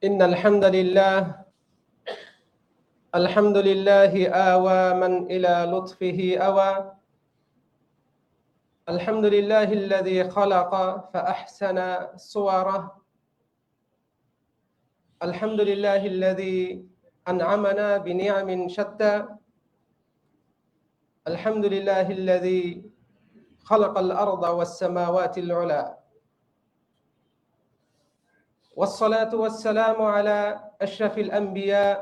إن الحمد لله آوى من إلى لطفه أوى. الحمد لله الذي خلق فأحسن صوره. الحمد لله الذي أنعمنا بنعم شتى. الحمد لله الذي خلق الأرض والسماوات العلى. والصلاة والسلام على أشرف الأنبياء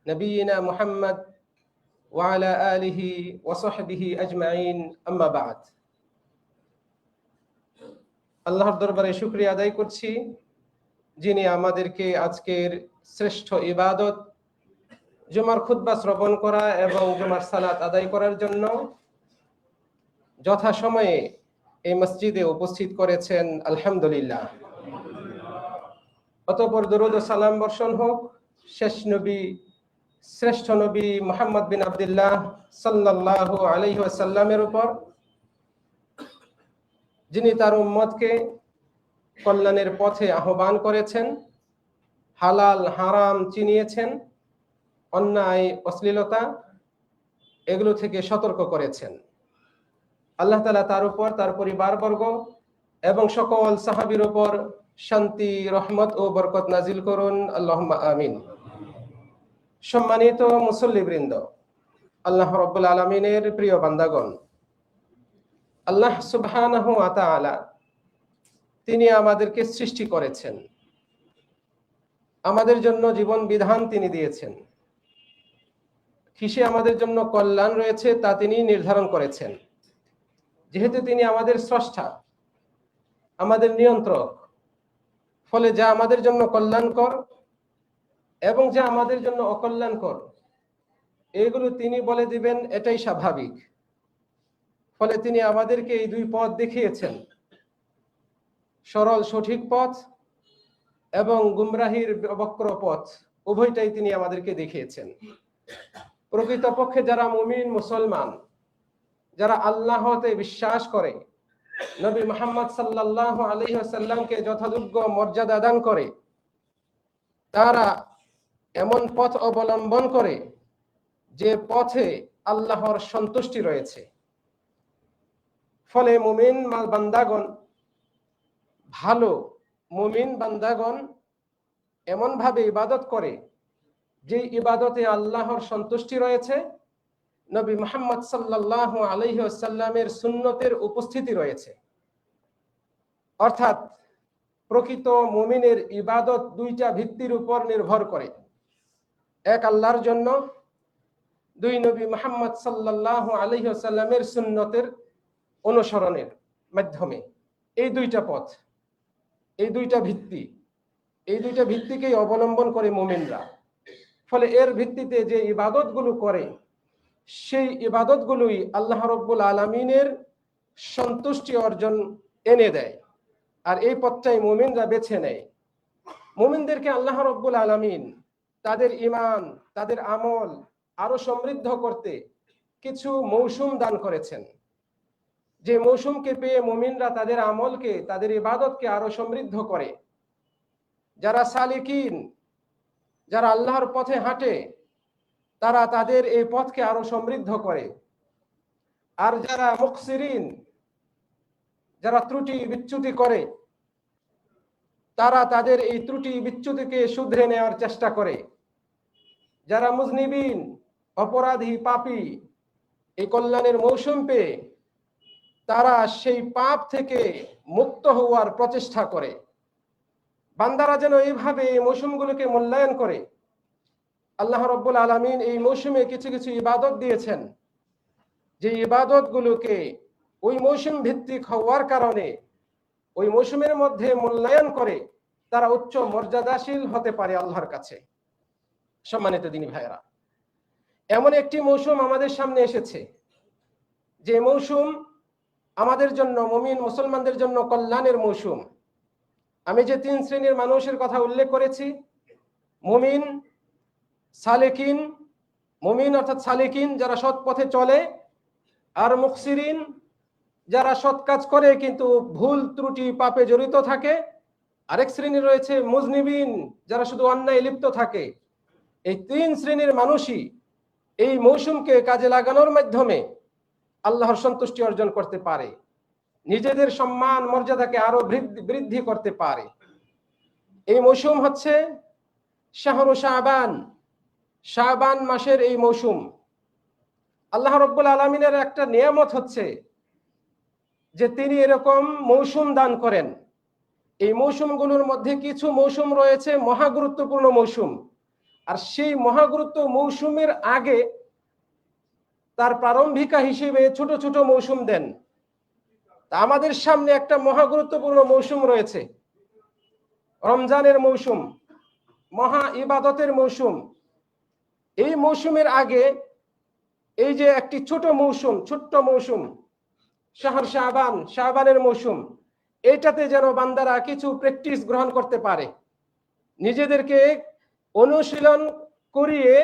نبينا محمد وعلى آله وصحبه أجمعين أما بعد. আল্লাহর দরবারে শুকরিয়া আদায় করছি, যিনি আমাদেরকে আজকের শ্রেষ্ঠ ইবাদত জুমার খুতবা শ্রবণ করা এবং জুমার সালাত আদায় করার জন্য যথাসময়ে এই মসজিদে উপস্থিত করেছেন। আলহামদুলিল্লাহ। অতঃপর দরুদ ও সালাম বর্ষণ হোক শ্রেষ্ঠ নবী মুহাম্মদ বিন আব্দুল্লাহ সাল্লাল্লাহু আলাইহি ওয়াসাল্লামের উপর, যিনি তার উম্মতকে কল্যাণের পথে আহ্বান করেছেন, হালাল হারাম চিনিয়েছেন, অন্যায় অশ্লীলতা এগুলো থেকে সতর্ক করেছেন। আল্লাহ তাআলা তার উপর, তার পরিবারবর্গ এবং সকল সাহাবীর উপর শান্তি, রহমত ও বরকত নাজিল করুন, আল্লাহুম্মা আমিন। সম্মানিত মুসল্লিবৃন্দ, আল্লাহ রাব্বুল আলামিনের প্রিয় বান্দাগণ, আল্লাহ সুবহানাহু ওয়া তাআলা তিনি আমাদেরকে সৃষ্টি করেছেন, আমাদের জন্য জীবন বিধান তিনি দিয়েছেন, কিসে আমাদের জন্য কল্যাণ রয়েছে তা তিনি নির্ধারণ করেছেন। যেহেতু তিনি আমাদের স্রষ্টা, আমাদের নিয়ন্ত্রক, ফলে যা আমাদের জন্য কল্যাণকর এবং যা আমাদের জন্য অকল্যাণকর এগুলো তিনি বলে দিবেন, এটাই স্বাভাবিক। ফলে তিনি আমাদেরকে এই দুই পথ দেখিয়েছেন, সরল সঠিক পথ এবং গুমরাহির বক্র পথ, উভয়টাই তিনি আমাদেরকে দেখিয়েছেন। প্রকৃতপক্ষে যারা মুমিন মুসলমান, যারা আল্লাহতে বিশ্বাস করে, নবী মুহাম্মদ সাল্লাল্লাহু আলাইহি ওয়াসাল্লামকে যথাযোগ্য মর্যাদা দান করে, তারা এমন পথ অবলম্বন করে যে পথে আল্লাহর সন্তুষ্টি রয়েছে। ফলে মুমিন বান্দাগণ, ভালো মুমিন বান্দাগণ এমন ভাবে ইবাদত করে যে ইবাদতে আল্লাহর সন্তুষ্টি রয়েছে, নবী মুহাম্মদ সাল্লাল্লাহু আলাইহি ওয়াসাল্লামের সুন্নতের উপস্থিতি রয়েছে। অর্থাৎ প্রকৃত মুমিনের ইবাদত দুইটা ভিত্তির উপর নির্ভর করে, এক আল্লাহর জন্য, দুই নবী মুহাম্মদ সাল্লাল্লাহু আলাইহি ওয়াসাল্লামের সুন্নতের অনুসরণের মাধ্যমে। এই দুইটা পথ, এই দুইটা ভিত্তিকেই অবলম্বন করে মুমিনরা। ফলে এর ভিত্তিতে যে ইবাদতগুলো করে, সেই ইবাদতগুলোই আল্লাহ রাব্বুল আলামিনের সন্তুষ্টি অর্জন এনে দেয়। আর এই পথটাই মুমিনরা বেছে নেয়। মুমিনদেরকে আল্লাহ রাব্বুল আলামিন তাদের ঈমান, তাদের আমল আরো সমৃদ্ধ করতে কিছু মৌসুম দান করেছেন, যে মৌসুমকে পেয়ে মুমিনরা তাদের আমলকে, তাদের ইবাদতকে আরো সমৃদ্ধ করে। যারা সালিকিন, যারা আল্লাহর পথে হাঁটে, তারা তাদের এই পথকে আরো সমৃদ্ধ করে। আর যারা মুকসিরিন, যারা ত্রুটি বিচ্যুতি করে, তারা তাদের এই ত্রুটি বিচ্যুতিকে শুধরে নেওয়ার চেষ্টা করে। যারা মুজনিবিন, অপরাধী, পাপী, এই কল্যাণের মৌসুম পেয়ে তারা সেই পাপ থেকে মুক্ত হওয়ার প্রচেষ্টা করে। বান্দারা যেন এইভাবে এই মৌসুমগুলোকে মূল্যায়ন করে। আল্লাহ রাব্বুল আলামিন এই মৌসুমে কিছু কিছু ইবাদত দিয়েছেন, যে ইবাদতগুলোকে ওই মৌসুম ভিত্তিক হওয়ার কারণে ওই মৌসুমের মধ্যে মূল্যায়ন করে তারা উচ্চ মর্যাদাশীল হতে পারে আল্লাহর কাছে। সম্মানিত দিনী ভাইয়েরা, এমন একটি মৌসুম আমাদের সামনে এসেছে, যে মৌসুম আমাদের জন্য, মুমিন মুসলমানদের জন্য কল্যাণের মৌসুম। আমি যে তিন শ্রেণীর মানুষের কথা উল্লেখ করেছি, মুমিন, সালেকিন, মুমিন অর্থাৎ সালেকিন যারা সৎ পথে চলে, আর মুকসিরিন যারা সৎ কাজ করে কিন্তু ভুল ত্রুটি পাপে জড়িত থাকে, আরেক শ্রেণী রয়েছে মুজনিবিন, যারা শুধু অন্যায় লিপ্ত থাকে। এই তিন শ্রেণীর মানুষই এই মৌসুমকে কাজে লাগানোর মাধ্যমে আল্লাহর সন্তুষ্টি অর্জন করতে পারে, নিজেদের সম্মান মর্যাদাকে আরো বৃদ্ধি করতে পারে। এই মৌসুম হচ্ছে শাহরু শাবান, শাবান মাসের এই মৌসুম। আল্লাহ রাব্বুল আলামিনের একটা নিয়ামত হচ্ছে যে তিনি এরকম মৌসুম দান করেন। এই মৌসুমগুলোর মধ্যে কিছু মৌসুম রয়েছে মহা গুরুত্বপূর্ণ মৌসুম, আর সেই মহা গুরুত্ব মৌসুমের আগে তার প্রারম্ভিকা হিসেবে ছোট ছোট মৌসুম দেন। তা আমাদের সামনে একটা মহা গুরুত্বপূর্ণ মৌসুম রয়েছে, রমজানের মৌসুম, মহা ইবাদতের মৌসুম। এই মৌসুমের আগে এই যে একটি ছোট্ট মৌসুম শাহর শাবান, শাবানের মৌসুম, এইটাতে যেন বান্দারা কিছু প্র্যাকটিস গ্রহণ করতে পারে, নিজেদেরকে অনুশীলন করিয়ে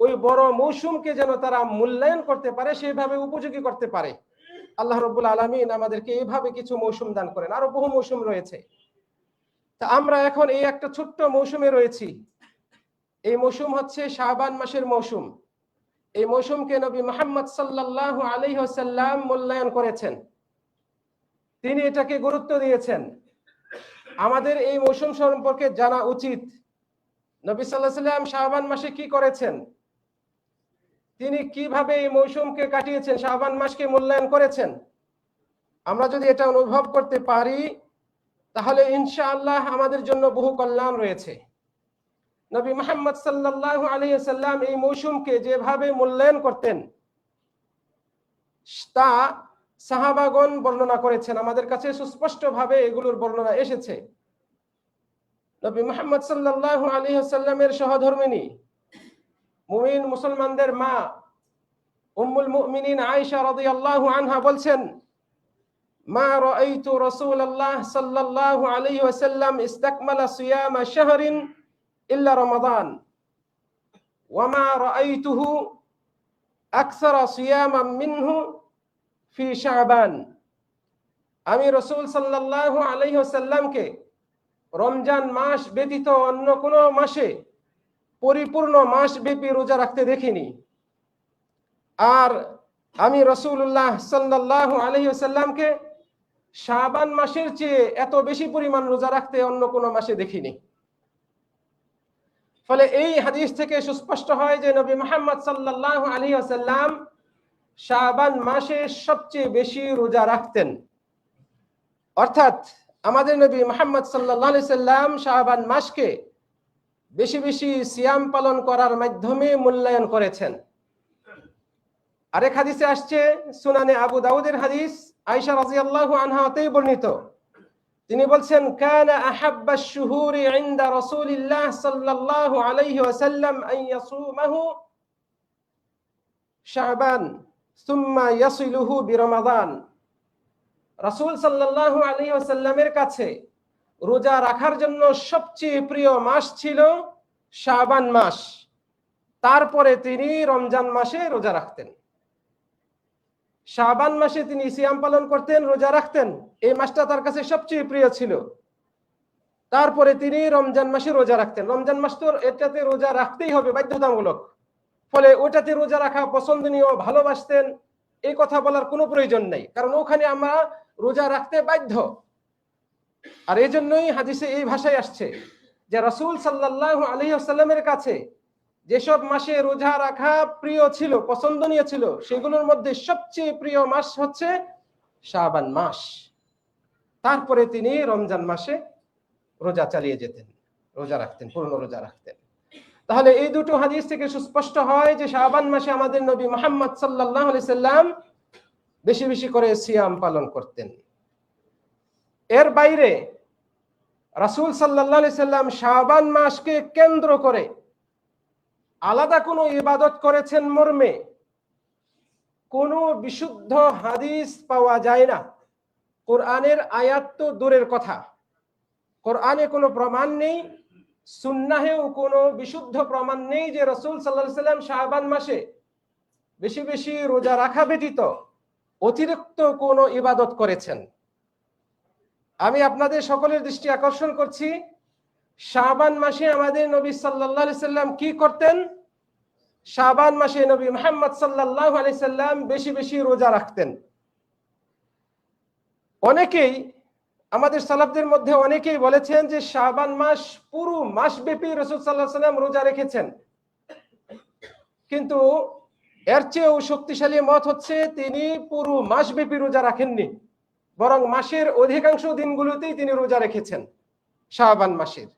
ওই বড় মৌসুমকে যেন তারা মূল্যায়ন করতে পারে, সেইভাবে উপযোগী করতে পারে। আল্লাহ রাব্বুল আলামিন আমাদেরকে এইভাবে কিছু মৌসুম দান করেন, আরো বহু মৌসুম রয়েছে। তা আমরা এখন এই একটা ছোট্ট মৌসুমে রয়েছি। এই মৌসুম হচ্ছে শাবান মাসের মৌসুম। এই মৌসুমকে নবী মুহাম্মদ সাল্লাল্লাহু আলাইহি ওয়াসাল্লাম মূল্যায়ন করেছেন, তিনি এটাকে গুরুত্ব দিয়েছেন। আমাদের এই মৌসুম সম্পর্কে জানা উচিত। নবী সাল্লাল্লাহু আলাইহি ওয়াসাল্লাম শাবান মাসে কি করেছেন, তিনি কিভাবে এই মৌসুমকে কাটিয়েছেন, শাবান মাসকে মূল্যায়ন করেছেন। আমরা যদি এটা অনুভব করতে পারি তাহলে ইনশাআল্লাহ আমাদের জন্য বহু কল্যাণ রয়েছে। নবী মুহাম্মদ সাল্লাল্লাহু আলাইহি ওয়াসাল্লাম এই মৌসুমকে যেভাবে মূল্যায়ন করতেন তা সাহাবাগণ বর্ণনা করেছেন, আমাদের কাছে সুস্পষ্টভাবে এগুলোর বর্ণনা এসেছে। নবী মুহাম্মদ সাল্লাল্লাহু আলাইহি ওয়াসাল্লামের সহধর্মিণী মুমিন মুসলমানদের মা উম্মুল মুমিনিন আয়েশা রাদিয়াল্লাহু আনহা বলছেন, মা রাআইতু রাসূলুল্লাহ সাল্লাল্লাহু আলাইহি ওয়াসাল্লাম ইসতাকমালা সিয়ামা শাহরিন ইল্লা রমাদান ওয়া মা রাআইতুহু আকসারা সিয়ামান মিনহু ফি শাবান। আমি রাসূল সাল্লাল্লাহু আলাইহি ওয়াসাল্লামকে রমজান মাস ব্যতীত অন্য কোনো মাসে পরিপূর্ণ মাস ব্যাপী রোজা রাখতে দেখিনি, আর আমি রাসূলুল্লাহ সাল্লাল্লাহু আলাইহি ওয়াসাল্লামকে শাবান মাসের চেয়ে এত বেশি পরিমাণ রোজা রাখতে অন্য কোনো মাসে দেখিনি। ফলে এই হাদিস থেকে সুস্পষ্ট হয় যে নবী মুহাম্মদ সাল্লাল্লাহু আলাইহি ওয়াসাল্লাম শাবান মাসে সবচেয়ে বেশি রোজা রাখতেন। অর্থাৎ আমাদের নবী মুহাম্মদ সাল্লাল্লাহু আলাইহি ওয়াসাল্লাম শাবান মাসকে বেশি বেশি সিয়াম পালন করার মাধ্যমে মূল্যায়ন করেছেন। আরেক হাদিসে আসছে, সুনানে আবু দাউদের হাদিস, আয়েশা রাদিয়াল্লাহু আনহাতেই বর্ণিত। তিনি বলছেন, কানা আহাব্বাশ শুহুরি ইনদা রাসূলিল্লাহ সাল্লাল্লাহু আলাইহি ওয়াসাল্লাম আন ইয়াসুমাহু শাবান সুম্মা ইয়াসিলুহু বিরমাদান। রাসূল সাল্লাল্লাহু আলাইহি ওয়াসাল্লামের কাছে রোজা রাখার জন্য সবচেয়ে প্রিয় মাস ছিল শাবান মাস, তারপরে তিনি রমজান মাসে রোজা রাখতেন। শাবান মাসে তিনি সিয়াম পালন করতেন, রোজা রাখতেন, এই মাসটা তার কাছে সবচেয়ে প্রিয় ছিল। তারপরে তিনি রমজান মাসে রোজা রাখতেন। রমজান মাস তো এটাতে রোজা রাখতেই হবে, বাধ্যতামূলক। ফলে ওটাতে রোজা রাখা পছন্দনীয়, ভালোবাসতেন, এই কথা বলার কোনো প্রয়োজন নেই, কারণ ওখানে আমরা রোজা রাখতে বাধ্য। আর এই জন্যই হাদিসে এই ভাষায় আসছে যে রাসূল সাল্লাল্লাহু আলাইহি ওয়াসাল্লামের কাছে যেসব মাসে রোজা রাখা প্রিয় ছিল, পছন্দনীয় ছিল, সেগুলোর মধ্যে সবচেয়ে প্রিয় মাস হচ্ছে শাবান মাস। তারপরে তিনি রমজান মাসে রোজা চালিয়ে যেতেন, রোজা রাখতেন, পূর্ণ রোজা রাখতেন। তাহলে এই দুটো হাদিস থেকে সুস্পষ্ট হয় যে শাবান মাসে আমাদের নবী মুহাম্মদ সাল্লাল্লাহু আলাইহি সাল্লাম বেশি বেশি করে সিয়াম পালন করতেন। এর বাইরে রাসূল সাল্লাল্লাহু আলাইহি সাল্লাম শাবান মাসকে কেন্দ্র করে আলাদা কোনো ইবাদত করেছেন মর্মে কোনো বিশুদ্ধ হাদিস পাওয়া যায় না। কোরআনের আয়াত তো দূরের কথা, কোরআনে কোনো প্রমাণ নেই, সুন্নাহেও কোনো বিশুদ্ধ প্রমাণ নেই যে রাসূল সাল্লাল্লাহু আলাইহি সাল্লাম শাবান মাসে বেশি বেশি রোজা রাখা ব্যতীত অতিরিক্ত কোনো ইবাদত করেছেন। আমি আপনাদের সকলের দৃষ্টি আকর্ষণ করছি, শাবান মাসে আমাদের নবী সাল্লাল্লাহু আলাইহি সাল্লাম কি করতেন? শাবান মাসে নবী মুহাম্মদ সাল্লাল্লাহু আলাইহি সাল্লাম বেশি বেশি রোজা রাখতেন। অনেকেই আমাদের সালাফদের মধ্যে অনেকেই বলেছেন যে শাবান মাস পুরো মাস ব্যাপী রাসূল সাল্লাল্লাহু আলাইহি সাল্লাম রোজা রেখেছেন, কিন্তু এর চেয়েও শক্তিশালী মত হচ্ছে তিনি পুরো মাস ব্যাপী রোজা রাখেননি, বরং মাসের অধিকাংশ দিনগুলোতেই তিনি রোজা রেখেছেন শাবান মাসের।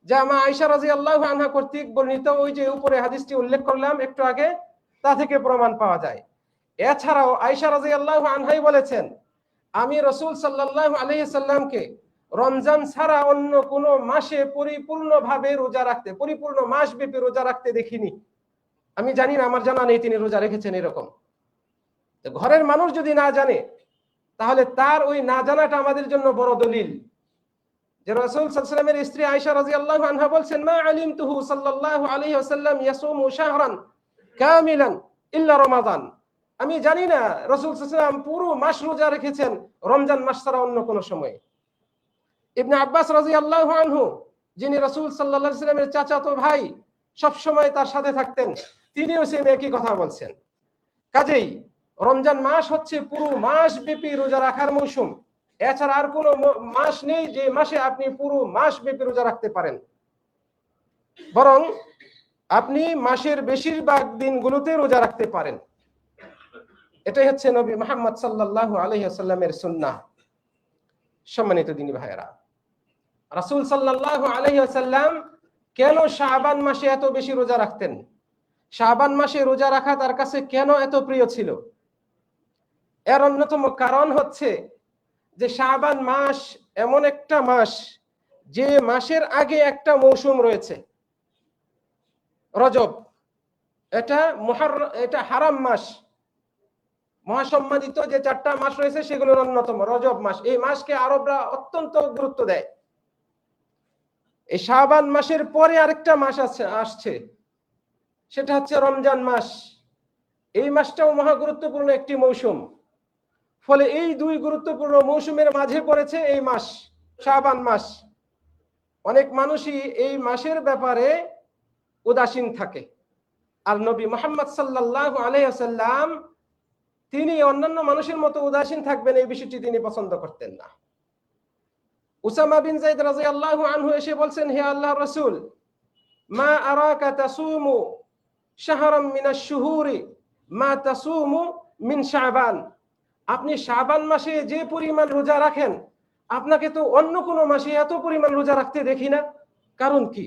যা মা আয়েশা রাদিয়াল্লাহু আনহা কর্তৃক বর্ণিত ওই যে উপরে হাদিসটি উল্লেখ করলাম একটু আগে, তা থেকে প্রমাণ পাওয়া যায়। এছাড়াও আয়েশা রাদিয়াল্লাহু আনহাই বলেছেন, আমি রাসূল সাল্লাল্লাহু আলাইহি সাল্লামকে রমজান ছাড়া অন্য কোনো মাসে পরিপূর্ণভাবে রোজা রাখতে, পরিপূর্ণ মাস ব্যাপী রোজা রাখতে দেখিনি। আমি জানি না, আমার জানা নেই তিনি রোজা রেখেছেন এরকম। ঘরের মানুষ যদি না জানে তাহলে তার ওই না জানাটা আমাদের জন্য বড় দলিল যে রাসূল সাল্লাল্লাহু আলাইহি ওয়াসাল্লামের স্ত্রী আয়েশা রাদিয়াল্লাহু আনহা বলছেন, মা আলিমতুহু সাল্লাল্লাহু আলাইহি ওয়াসাল্লাম ইয়াসুমু শাহরান কামিলান ইল্লা রমাদান। আমি জানি না রাসূল সাল্লাল্লাহু আলাইহি ওয়াসাল্লাম পুরো মাস রোজা রেখেছেন রমজান মাস ছাড়া অন্য কোনো সময়। ইবনে আব্বাস রাদিয়াল্লাহু আনহু, যিনি রাসূল সাল্লাল্লাহু আলাইহি ওয়াসাল্লামের চাচাতো ভাই, সব সময় তার সাথে থাকতেন, তিনিও সেই একই কথা বলছেন। কাজেই রমজান মাস হচ্ছে পুরো মাস ব্যাপী রোজা রাখার মৌসুম। এছাড়া আর কোনো মাস নেই যে মাসে আপনি পুরো মাস ব্যাপী রোজা রাখতে পারেন, বরং আপনি মাসের বেশিরভাগ দিনগুলোতে রোজা রাখতে পারেন। এটাই হচ্ছে নবী মুহাম্মদ সাল্লাল্লাহু আলাইহি ওয়াসাল্লামের সুন্নাহ। সম্মানিত দিনী ভাইয়েরা, রাসূল সাল্লাল্লাহু আলাইহি ওয়াসাল্লাম কেন শাবান মাসে এত বেশি রোজা রাখতেন? শাবান মাসে রোজা রাখা তার কাছে কেন এত প্রিয় ছিল? এর অন্যতম কারণ হচ্ছে যে শাবান মাস এমন একটা মাস যে মাসের আগে একটা মৌসুম রয়েছে, রজব। এটা হারাম মাস, মহাসম্মানিত যে 4টা মাস রয়েছে সেগুলোর অন্যতম রজব মাস। এই মাসকে আরবরা অত্যন্ত গুরুত্ব দেয়। এই শাবান মাসের পরে আরেকটা মাস আসছে, সেটা হচ্ছে রমজান মাস। এই মাসটাও মহা গুরুত্বপূর্ণ একটি মৌসুম। ফলে এই দুই গুরুত্বপূর্ণ মৌসুমের মাঝে পড়েছে এই মাস শাবান মাস। অনেক মানুষই এই মাসের ব্যাপারে উদাসীন থাকে, আর নবী মুহাম্মদ সাল্লাল্লাহু আলাইহি ওয়াসাল্লাম তিনি অন্যান্য মানুষের মতো উদাসীন থাকবেন এই বিষয়টি তিনি পছন্দ করতেন না। উসামা বিন যায়েদ রাদিয়াল্লাহু আনহু এসে বলছেন, হে আল্লাহর রাসূল, মা আরাকা তাসুমু শাহরাম মিনাশ শুহুরি মা তাসুমু মিন শাবান। আপনি শাবান মাসে যে পরিমাণ রোজা রাখেন, আপনাকে তো অন্য কোনো মাসে এত পরিমাণ রোজা রাখতে দেখি না, কারণ কি?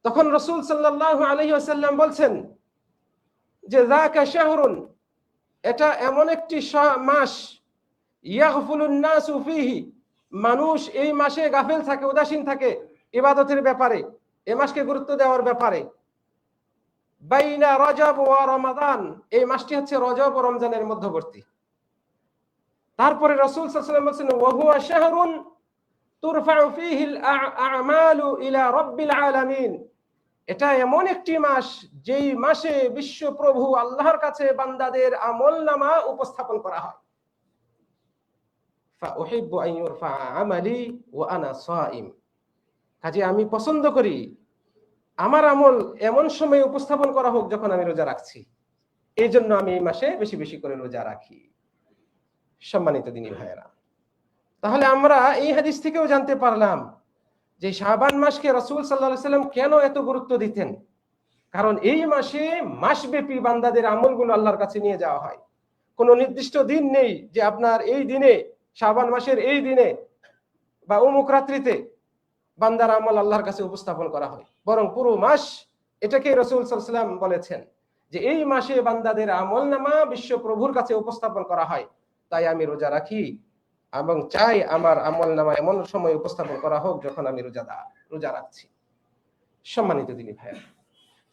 তখন রাসূল সাল্লাল্লাহু আলাইহি ওয়াসাল্লাম বলছেন যে যাকা শাহরুন, এটা এমন একটি মাস, ইয়াগফুলুন নাসু ফীহি, মানুষ এই মাসে গাফেল থাকে, উদাসীন থাকে ইবাদতের ব্যাপারে, এই মাসকে গুরুত্ব দেওয়ার ব্যাপারে। বাইনা রজব ওয়া রমাদান, এই মাসটি হচ্ছে রজব ও রমজানের মধ্যবর্তী। তারপরে রাসূল সাল্লাল্লাহু আলাইহি ওয়াসাল্লাম বলেন, ওয়া হুয়া শাহরুন তুরফাউ ফীহি আল আমালু ইলা রাব্বিল আলামিন, এটা এমন একটি মাস যেই মাসে বিশ্বপ্রভু আল্লাহর কাছে বান্দাদের আমলনামা উপস্থাপন করা হয়। ফা উহিব্বু আন ইউরফা আমালি ওয়া আনা সাইম, কাজে আমি পছন্দ করি আমার আমল এমন সময় উপস্থাপন করা হোক যখন আমি রোজা রাখছি। এই জন্য আমি এই মাসে বেশি বেশি করে রোজা রাখি। সম্মানিত দিনী ভাইয়েরা, তাহলে আমরা এই হাদিস থেকেও জানতে পারলাম যে শাবান মাসকে রাসূল সাল্লাল্লাহু আলাইহি ওয়াসাল্লাম কেন এত গুরুত্ব দিতেন। কারণ এই মাসে মাসব্যাপী বান্দাদের আমলগুলো আল্লাহর কাছে নিয়ে যাওয়া হয়। কোনো নির্দিষ্ট দিন নেই যে আপনার এই দিনে, শাবান মাসের এই দিনে বা অমুক রাত্রিতে বান্দার আমল আল্লাহর কাছে উপস্থাপন করা হয়, বরং পুরো মাস এটাকে রাসূল সাল্লাল্লাহু আলাইহি ওয়াসাল্লাম বলেছেন যে এই মাসে বান্দাদের আমলনামা বিশ্বপ্রভুর কাছে উপস্থাপন করা হয়। তাই আমি রোজা রাখি এবং চাই আমার আমলনামা এমন সময় উপস্থাপন করা হোক যখন আমি রোজা রাখছি। সম্মানিত দিনী ভাইয়া,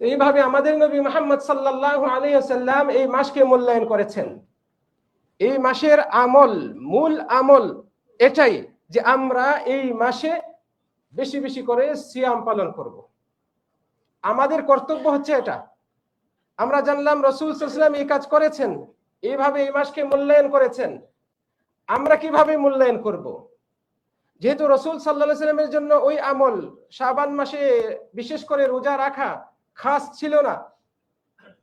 এইভাবে আমাদের নবী মুহাম্মদ সাল্লাল্লাহু আলাইহি ওয়াসাল্লাম এই মাসকে মূল্যায়ন করেছেন। এই মাসের আমল, মূল আমল এটাই যে আমরা এই মাসে বেশি বেশি করে সিয়াম পালন করব। আমাদের কর্তব্য হচ্ছে এটা। আমরা জানলাম রাসূল সাল্লাল্লাহু আলাইহি ওয়াসাল্লাম এই কাজ করেছেন, এইভাবে এই মাসকে মূল্যায়ন করেছেন। আমরা কিভাবে মূল্যায়ন করব? যেহেতু রাসূল সাল্লাল্লাহু আলাইহি ওয়াসাল্লামের জন্য ওই আমল শাবান মাসে বিশেষ করে রোজা রাখা খাস ছিল না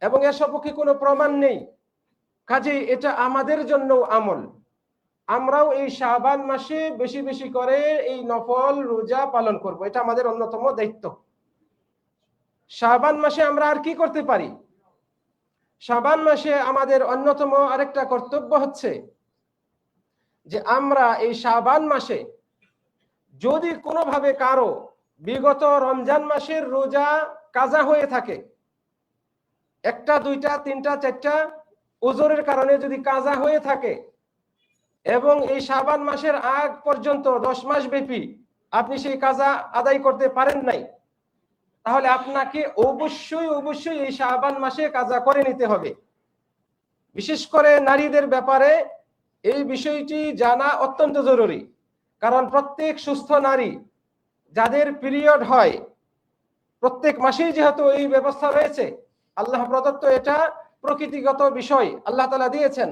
এবং এর সপক্ষে কোনো প্রমাণ নেই, কাজেই এটা আমাদের জন্য আমল। আমরাও এই শাবান মাসে বেশি বেশি করে এই নফল রোজা পালন করব, এটা আমাদের অন্যতম দায়িত্ব। শাবান মাসে আমরা আর কি করতে পারি? শাবান মাসে আমাদের অন্যতম আরেকটা কর্তব্য হচ্ছে যে আমরা এই শাবান মাসে যদি কোনোভাবে কারো বিগত রমজান মাসের রোজা কাজা হয়ে থাকে, একটা দুইটা তিনটা চারটা উজরের কারণে যদি কাজা হয়ে থাকে এবং এই শাবান মাসের আগ পর্যন্ত 10 মাস ব্যাপী আপনি সেই কাজা আদায় করতে পারেন নাই, তাহলে আপনাকে অবশ্যই অবশ্যই এই শাবান মাসে কাজা করে নিতে হবে। বিশেষ করে নারীদের ব্যাপারে এই বিষয়টি জানা অত্যন্ত জরুরি, কারণ প্রত্যেক সুস্থ নারী যাদের পিরিয়ড হয় প্রত্যেক মাসেই যেহেতু এই ব্যবস্থা রয়েছে, আল্লাহ প্রদত্ত এটা প্রকৃতিগত বিষয় আল্লাহ তাআলা দিয়েছেন,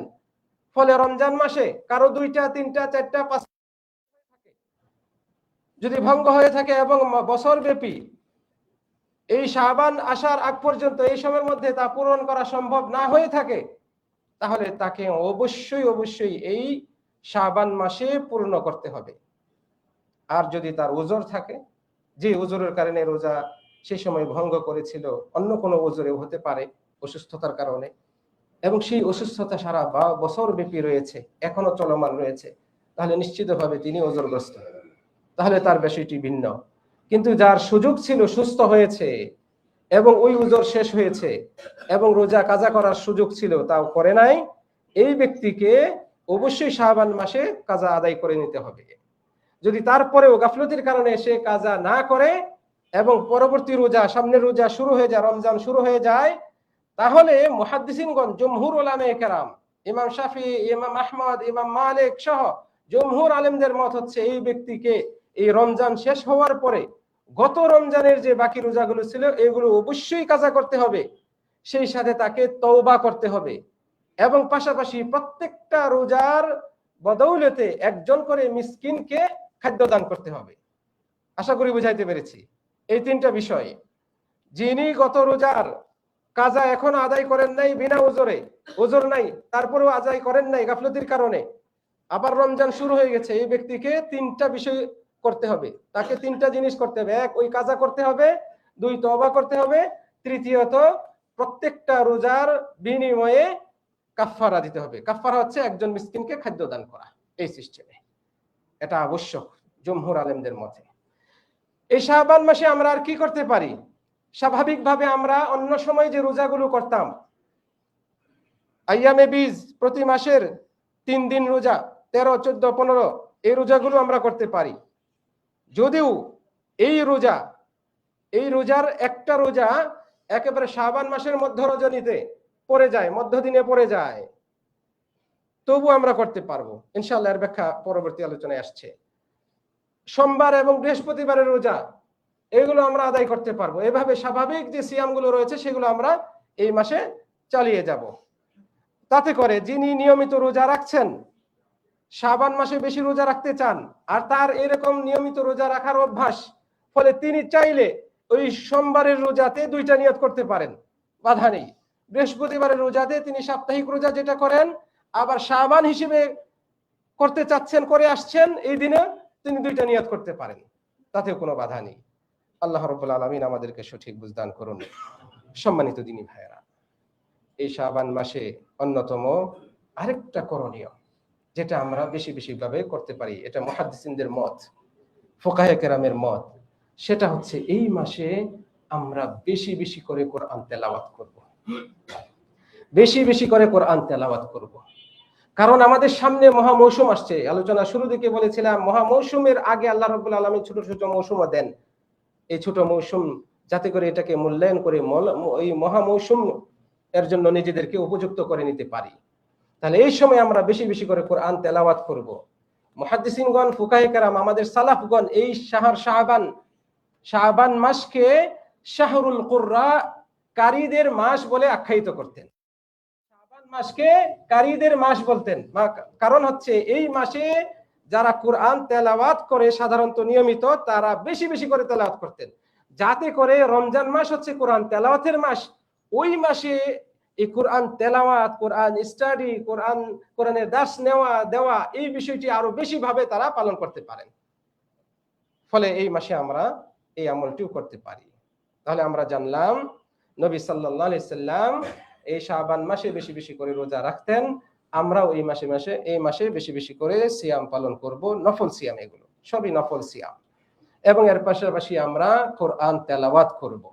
ফলে রমজান মাসে কারো দুইটা তিনটা চারটা পাঁচটা যদি ভঙ্গ হয়ে থাকে এবং বছর ব্যাপী এই শাবান আসার আগ পর্যন্ত এই সময়ের মধ্যে তা পূরণ করা সম্ভব না হয়ে থাকে, তাহলে তাকে অবশ্যই অবশ্যই এই শাবান মাসে পূর্ণ করতে হবে। আর যদি তার ওজর থাকে, যে ওজরের কারণে রোজা সেই সময় ভঙ্গ করেছিল, অন্য কোনো ওজরে হতে পারে অসুস্থতার কারণে, এবং সেই অসুস্থতা সারা বছর ব্যাপী রয়েছে, এখনো চলমান রয়েছে, তাহলে নিশ্চিতভাবে তিনি ওজরগ্রস্ত, তাহলে তার বিষয়টি ভিন্ন। কিন্তু যার সুযোগ ছিল, সুস্থ হয়েছে এবং ওই ওজর শেষ হয়েছে এবং রোজা কাজা করার সুযোগ ছিল, তাও করে নাই, এই ব্যক্তিকে অবশ্যই শাবান মাসে কাজা আদায় করে নিতে হবে। যদি তারপরেও গাফলতির কারণে সে কাজা না করে এবং পরবর্তী রোজা, সামনের রোজা শুরু হয়ে যায়, রমজান শুরু হয়ে যায়, তাহলে মুহাদ্দিসিনগণ, জমহুর উলামায়ে কেরাম, ইমাম শাফি, ইমাম আহমদ, ইমাম মালিক সহ জমহুর আলেমদের মত হচ্ছে এই ব্যক্তিকে এই রমজান শেষ হওয়ার পরে গত রমজানের যে বাকি রোজাগুলো ছিল এগুলো অবশ্যই কাজা করতে হবে, সেই সাথে তাকে তওবা করতে হবে এবং পাশাপাশি প্রত্যেকটা রোজার বদৌলতে একজন করে মিসকিনকে খাদ্য দান করতে হবে। আশা করি বুঝাইতে পেরেছি। এই তিনটা বিষয়, যিনি গত রোজার কাজা এখনো আদায় করেন নাই বিনা ওজরে, ওজর নাই তারপরেও আদায় করেন নাই গাফলতির কারণে, আবার রমজান শুরু হয়ে গেছে, এই ব্যক্তিকে তিনটা বিষয় করতে হবে, তাকে তিনটা জিনিস করতে হবে। এক, ওই কাজা করতে হবে। দুই, তওবা করতে হবে। তৃতীয়ত, প্রত্যেকটা রোজার বিনিময়ে কাফফারা দিতে হবে। কাফফারা হচ্ছে একজন মিসকিনকে খাদ্য দান করা, এই সিস্টেমে। এটা আবশ্যক জমহুর আলেমদের মতে। এই শাবান মাসে আমরা আর কি করতে পারি? স্বাভাবিকভাবে আমরা অন্য সময় যে রোজাগুলো করতাম, আইয়ামে বীজ, প্রতি মাসের 3 দিন রোজা, 13, 14, 15, এই রোজাগুলো আমরা করতে পারি। যদিও এই রোজার একটা রোজা একেবারে শাবান মাসের মধ্য রজনীতে পড়ে যায়, মধ্যদিনে পড়ে যায়, তবু আমরা করতে পারবো ইনশাআল্লাহ। এর ব্যাখ্যা পরবর্তী আলোচনায় আসছে। সোমবার এবং বৃহস্পতিবারের রোজা, এগুলো আমরা আদায় করতে পারবো। এভাবে স্বাভাবিক যে সিয়ামগুলো রয়েছে সেগুলো আমরা এই মাসে চালিয়ে যাব। তাতে করে যিনি নিয়মিত রোজা রাখছেন, শাবান মাসে বেশি রোজা রাখতে চান, আর তার এরকম নিয়মিত রোজা রাখার অভ্যাস, ফলে তিনি চাইলে ওই সোমবারের রোজাতে 2টা নিয়ত করতে পারেন, বাধা নেই। বৃহস্পতিবারের রোজাতে তিনি সাপ্তাহিক রোজা যেটা করেন, আবার শাবান হিসেবে করতে চাচ্ছেন, করে আসছেন, এই দিনে তিনি 2টা নিয়ত করতে পারেন, তাতেও কোনো বাধা নেই। আল্লাহ রাব্বুল আলামিন আমাদেরকে সঠিক বুঝদান করুন। সম্মানিত দিনী ভাইয়েরা, এই শাবান মাসে অন্যতম আরেকটা করণীয় যেটা আমরা বেশি বেশি ভাবে করতে পারি, এটা মুহাদ্দিসিনদের মত, ফুকাহে কেরামের মত, সেটা হচ্ছে এই মাসে আমরা বেশি বেশি করে কোরআন তেলাওয়াত করব, বেশি বেশি করে কোরআন তেলাওয়াত করব। কারণ আমাদের সামনে মহা মৌসুম আসছে। আলোচনা শুরু থেকে বলেছিলাম, মহা মৌসুমের আগে আল্লাহ রাব্বুল আলামিন ছোট ছোট মৌসুমও দেন। এই ছোট মৌসুম যাতে করে এটাকে মূল্যায়ন করে এই মহা মৌসুম এর জন্য নিজেদেরকে উপযুক্ত করে নিতে পারি। তাহলে এই সময় আমরা বেশি বেশি করে কোরআন তেলাওয়াত করব। মুহাদ্দিসিনগণ, ফুকাহে কেরাম, আমাদের সালাফগণ এই শাবান মাসকে শাহরুল কুররা, কারীদের মাস বলে আখ্যায়িত করতেন। শাবান মাসকে কারীদের মাস বলতেন, কারণ হচ্ছে এই মাসে যারা কোরআন তেলাওয়াত করে সাধারণত নিয়মিত, তারা বেশি বেশি করে তেলাওয়াত করতেন, যাতে করে রমজান মাস হচ্ছে কোরআন তেলাওয়াতের মাস, ওই মাসে এই কোরআন তেলাওয়াত, কোরআন স্টাডি, কোরআনের দার্স নেওয়া দেওয়া, এই বিষয়টি আরো বেশি ভাবে তারা পালন করতে পারেন। ফলে এই মাসে আমরা এই আমলটিও করতে পারি। তাহলে আমরা জানলাম নবী সাল্লাল্লাহু আলাইহি সাল্লাম এই শাবান মাসে বেশি বেশি করে রোজা রাখতেন। আমরাও এই মাসে বেশি বেশি করে সিয়াম পালন করব, নফল সিয়াম, এগুলো সবই নফল সিয়াম। এবং এর পাশাপাশি আমরা কোরআন তেলাওয়াত করব।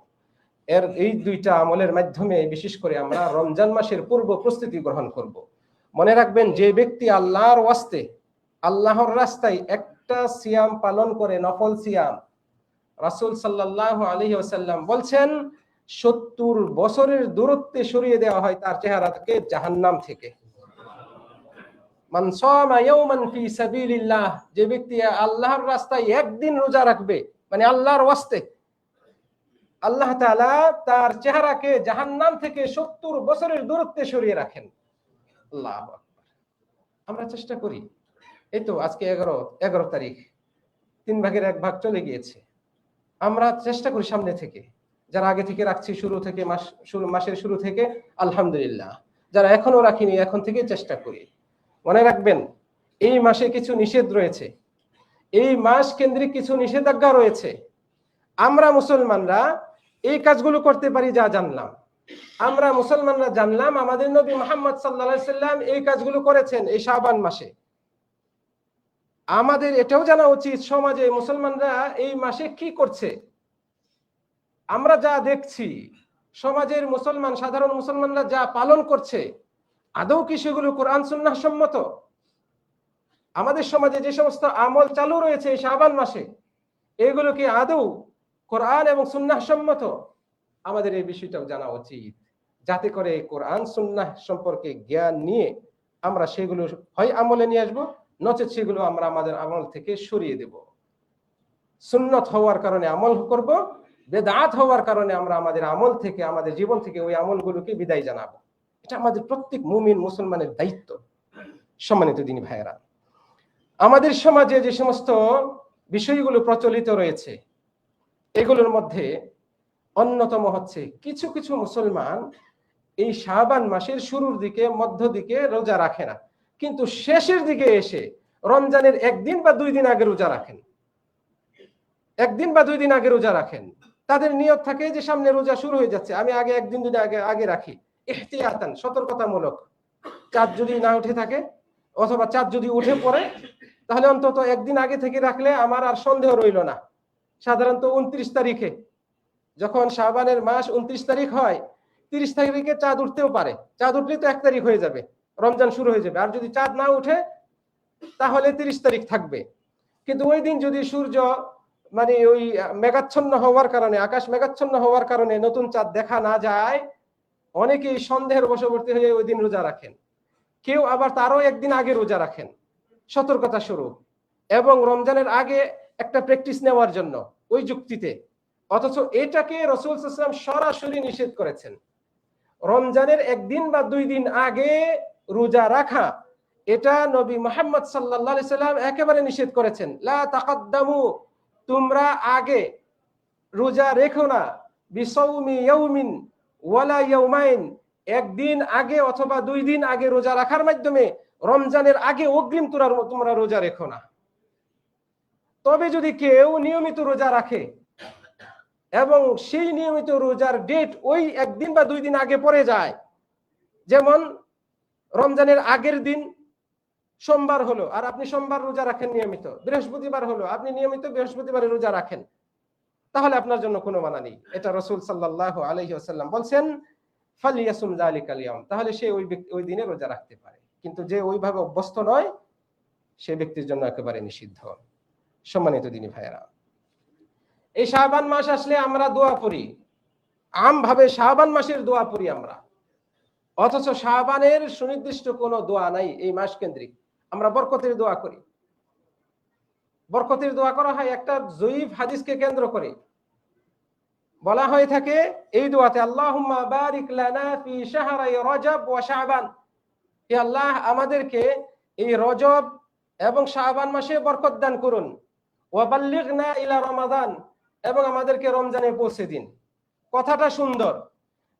এই দুইটা আমলের মাধ্যমে বিশেষ করে আমরা রমজান মাসের পূর্ব প্রস্তুতি গ্রহণ করব। মনে রাখবেন, যে ব্যক্তি আল্লাহর ওয়াস্তে, আল্লাহর রাস্তায় একটা সিয়াম পালন করে, নফল সিয়াম, রাসূল সাল্লাল্লাহু আলাইহি ওয়াসাল্লাম বলছেন 70 বছরের দূরত্বে সরিয়ে দেওয়া হয় তার চেহারাকে জাহান্নাম থেকে। মান সামা ইয়াওমান ফি সাবিলিল্লাহ, যে ব্যক্তি আল্লাহর রাস্তায় একদিন রোজা রাখবে, মানে আল্লাহর ওয়াস্তে, আল্লাহ তাআলা তার চেহারাকে জাহান্নাম থেকে 70 বছরের দূরত্বে সরিয়ে রাখেন। আল্লাহু আকবার। আমরা চেষ্টা করি, এই তো আজকে 11 তারিখ, 3 ভাগের 1 ভাগ চলে গিয়েছে। আমরা চেষ্টা করি সামনে থেকে, যারা আগে থেকে রাখছি, মাসের শুরু থেকে, আলহামদুলিল্লাহ। যারা এখনো রাখিনি, এখন থেকে চেষ্টা করি। মনে রাখবেন, এই মাসে কিছু নিষেধ রয়েছে, এই মাস কেন্দ্রিক কিছু নিষেধাজ্ঞা রয়েছে। আমরা মুসলমানরা এই কাজগুলো করতে পারি যা জানলাম। আমরা মুসলমানরা জানলাম আমাদের নবী মুহাম্মদ সাল্লাল্লাহু আলাইহি সাল্লাম এই কাজগুলো করেছেন এই শাবান মাসে। আমাদের এটাও জানা উচিত সমাজে মুসলমানরা এই মাসে কি করছে। আমরা যা দেখছি সমাজের মুসলমান, সাধারণ মুসলমানরা যা পালন করছে, আদৌ কি সেগুলো কোরআন সুন্নাহ সম্মত? আমাদের সমাজে যে সমস্ত আমল চালু রয়েছে এই শাবান মাসে, এগুলো কি আদৌ কোরআন এবং সুন্নাহ সম্মত? আমাদের এই বিষয়টাও জানা উচিত, যাতে করে কোরআন সুন্নাহ সম্পর্কে জ্ঞান নিয়ে আমরা সেগুলো হয় আমলে নিয়ে আসবো, নচেত সেগুলো আমরা আমাদের আমল থেকে সরিয়ে দেব। সুন্নত হওয়ার কারণে আমল করব, বেদাত হওয়ার কারণে আমরা আমাদের আমল থেকে, আমাদের জীবন থেকে ওই আমলগুলোকে বিদায় জানাবো। এটা আমাদের প্রত্যেক মুমিন মুসলমানের দায়িত্ব। সম্মানিত দিনী ভাইয়েরা, আমাদের সমাজে যে সমস্ত বিষয়গুলো প্রচলিত রয়েছে, এগুলোর মধ্যে অন্যতম হচ্ছে কিছু কিছু মুসলমান এই শাবান মাসের শুরুর দিকে, মধ্য দিকে রোজা রাখে না, কিন্তু শেষের দিকে এসে রমজানের 1 দিন বা 2 দিন আগে রোজা রাখেন। 1 দিন বা 2 দিন আগে রোজা রাখেন। তাদের নিয়ত থাকে যে সামনে রোজা শুরু হয়ে যাচ্ছে, আমি আগে 1 দিন 2 দিন আগে রাখি, ইহতিয়াতান, সতর্কতামূলক। চাঁদ যদি না উঠে থাকে, অথবা চাঁদ যদি উঠে পড়ে, তাহলে অন্তত 1 দিন আগে থেকে রাখলে আমার আর সন্দেহ রইল না। সাধারণত 29 তারিখে, যখন শাবানের মাস 29 তারিখ হয়, 30 তারিখে চাঁদ উঠতেও পারে। চাঁদ উঠলে তো 1 তারিখ হয়ে যাবে, রমজান শুরু হয়ে যাবে। আর যদি চাঁদ না উঠে, তাহলে 30 তারিখ থাকবে। কিন্তু ওই দিন যদি সূর্য, মানে ওই মেঘাচ্ছন্ন হওয়ার কারণে, আকাশ মেঘাচ্ছন্ন হওয়ার কারণে নতুন চাঁদ দেখা না যায়, অনেকেই সন্দেহের বশবর্তী হয়ে ওই দিন রোজা রাখেন। কেউ আবার তারও 1 দিন আগে রোজা রাখেন, সতর্কতা স্বরূপ, এবং রমজানের আগে একটা প্র্যাকটিস নেওয়ার জন্য, ওই যুক্তিতে। অথচ এটাকে রাসূল সাল্লাল্লাহু আলাইহি ওয়াসাল্লাম সরাসরি নিষেধ করেছেন। রমজানের 1 দিন বা 2 দিন আগে রোজা রাখা, এটা নবী মুহাম্মদ সাল্লাল্লাহু আলাইহি সাল্লাম একেবারে নিষেধ করেছেন। লা তাকাদ্দামু, তোমরা আগে রোজা রেখো না, বিসাউমি ইয়াউমিন ওয়ালা ইয়াউমাইন, 1 দিন আগে অথবা 2 দিন আগে রোজা রাখার মাধ্যমে রমজানের আগে অগ্রিম তোমরা রোজা রেখো না। তবে যদি কেউ নিয়মিত রোজা রাখে এবং সেই নিয়মিত রোজার ডেট ওই 1 দিন বা 2 দিন আগে পড়ে যায়, যেমন রমজানের আগের দিন সোমবার হলো, আর আপনি সোমবার রোজা রাখেন নিয়মিত, বৃহস্পতিবার হলো, আপনি নিয়মিত বৃহস্পতিবারে রোজা রাখেন, তাহলে আপনার জন্য কোনো মানা নেই। এটা রাসূল সাল্লাল্লাহু আলাইহি ওয়াসাল্লাম বলছেন, ফালিয়াসুম যালিকাল ইয়াউম, তাহলে সে ওই দিনে রোজা রাখতে পারে। কিন্তু যে ওইভাবে অভ্যস্ত নয়, সে ব্যক্তির জন্য একেবারে নিষিদ্ধ। সম্মানিত দিনী ভাইয়েরা, এই শাবান মাস আসলে আমরা দোয়া পড়ি, আমভাবে শাবান মাসের দোয়া পড়ি আমরা, অথচ শাবানের সুনির্দিষ্ট কোনো দোয়া নাই এই মাস কেন্দ্রিক। আমরা বরকতের দোয়া করি, বরকতের দোয়া করা হয় একটা জয়ীফ হাদিসকে কেন্দ্র করে। বলা হয়ে থাকে এই দোয়াতে, আল্লাহুম্মা বারিক লানা ফি শাহরাই রজব ওয়া শাবান, হে আল্লাহ আমাদেরকে এই রজব এবং শাবান মাসে বরকত দান করুন, ওয়াবাল্লিগনা ইলা রমাদান, এবং আমাদেরকে রমজানে পৌঁছে দিন। কথাটা সুন্দর,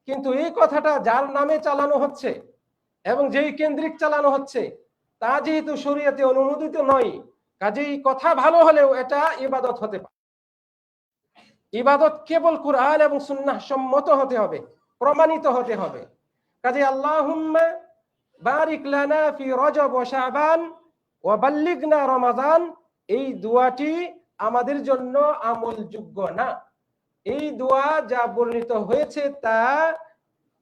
কিন্তু এই কথাটা যার নামে চালানো হচ্ছে এবং যেই কেন্দ্রিক চালানো হচ্ছে তা যেহেতু শরীয়তে অনুমোদিত নয়, কাজেই কথা ভালো হলেও এটা ইবাদত হতে পারে। ইবাদত কেবল কুরআন এবং সুন্নাহ সম্মত হতে হবে, প্রমাণিত হতে হবে। কাজে আল্লাহুম্মা বারিক লানা ফি রজব ওয়া শাবান ওয়া বাল্লিগনা রমাদান, এই দোয়াটি আমাদের জন্য আমলযোগ্য না। এই দোয়া যা বর্ণিত হয়েছে তা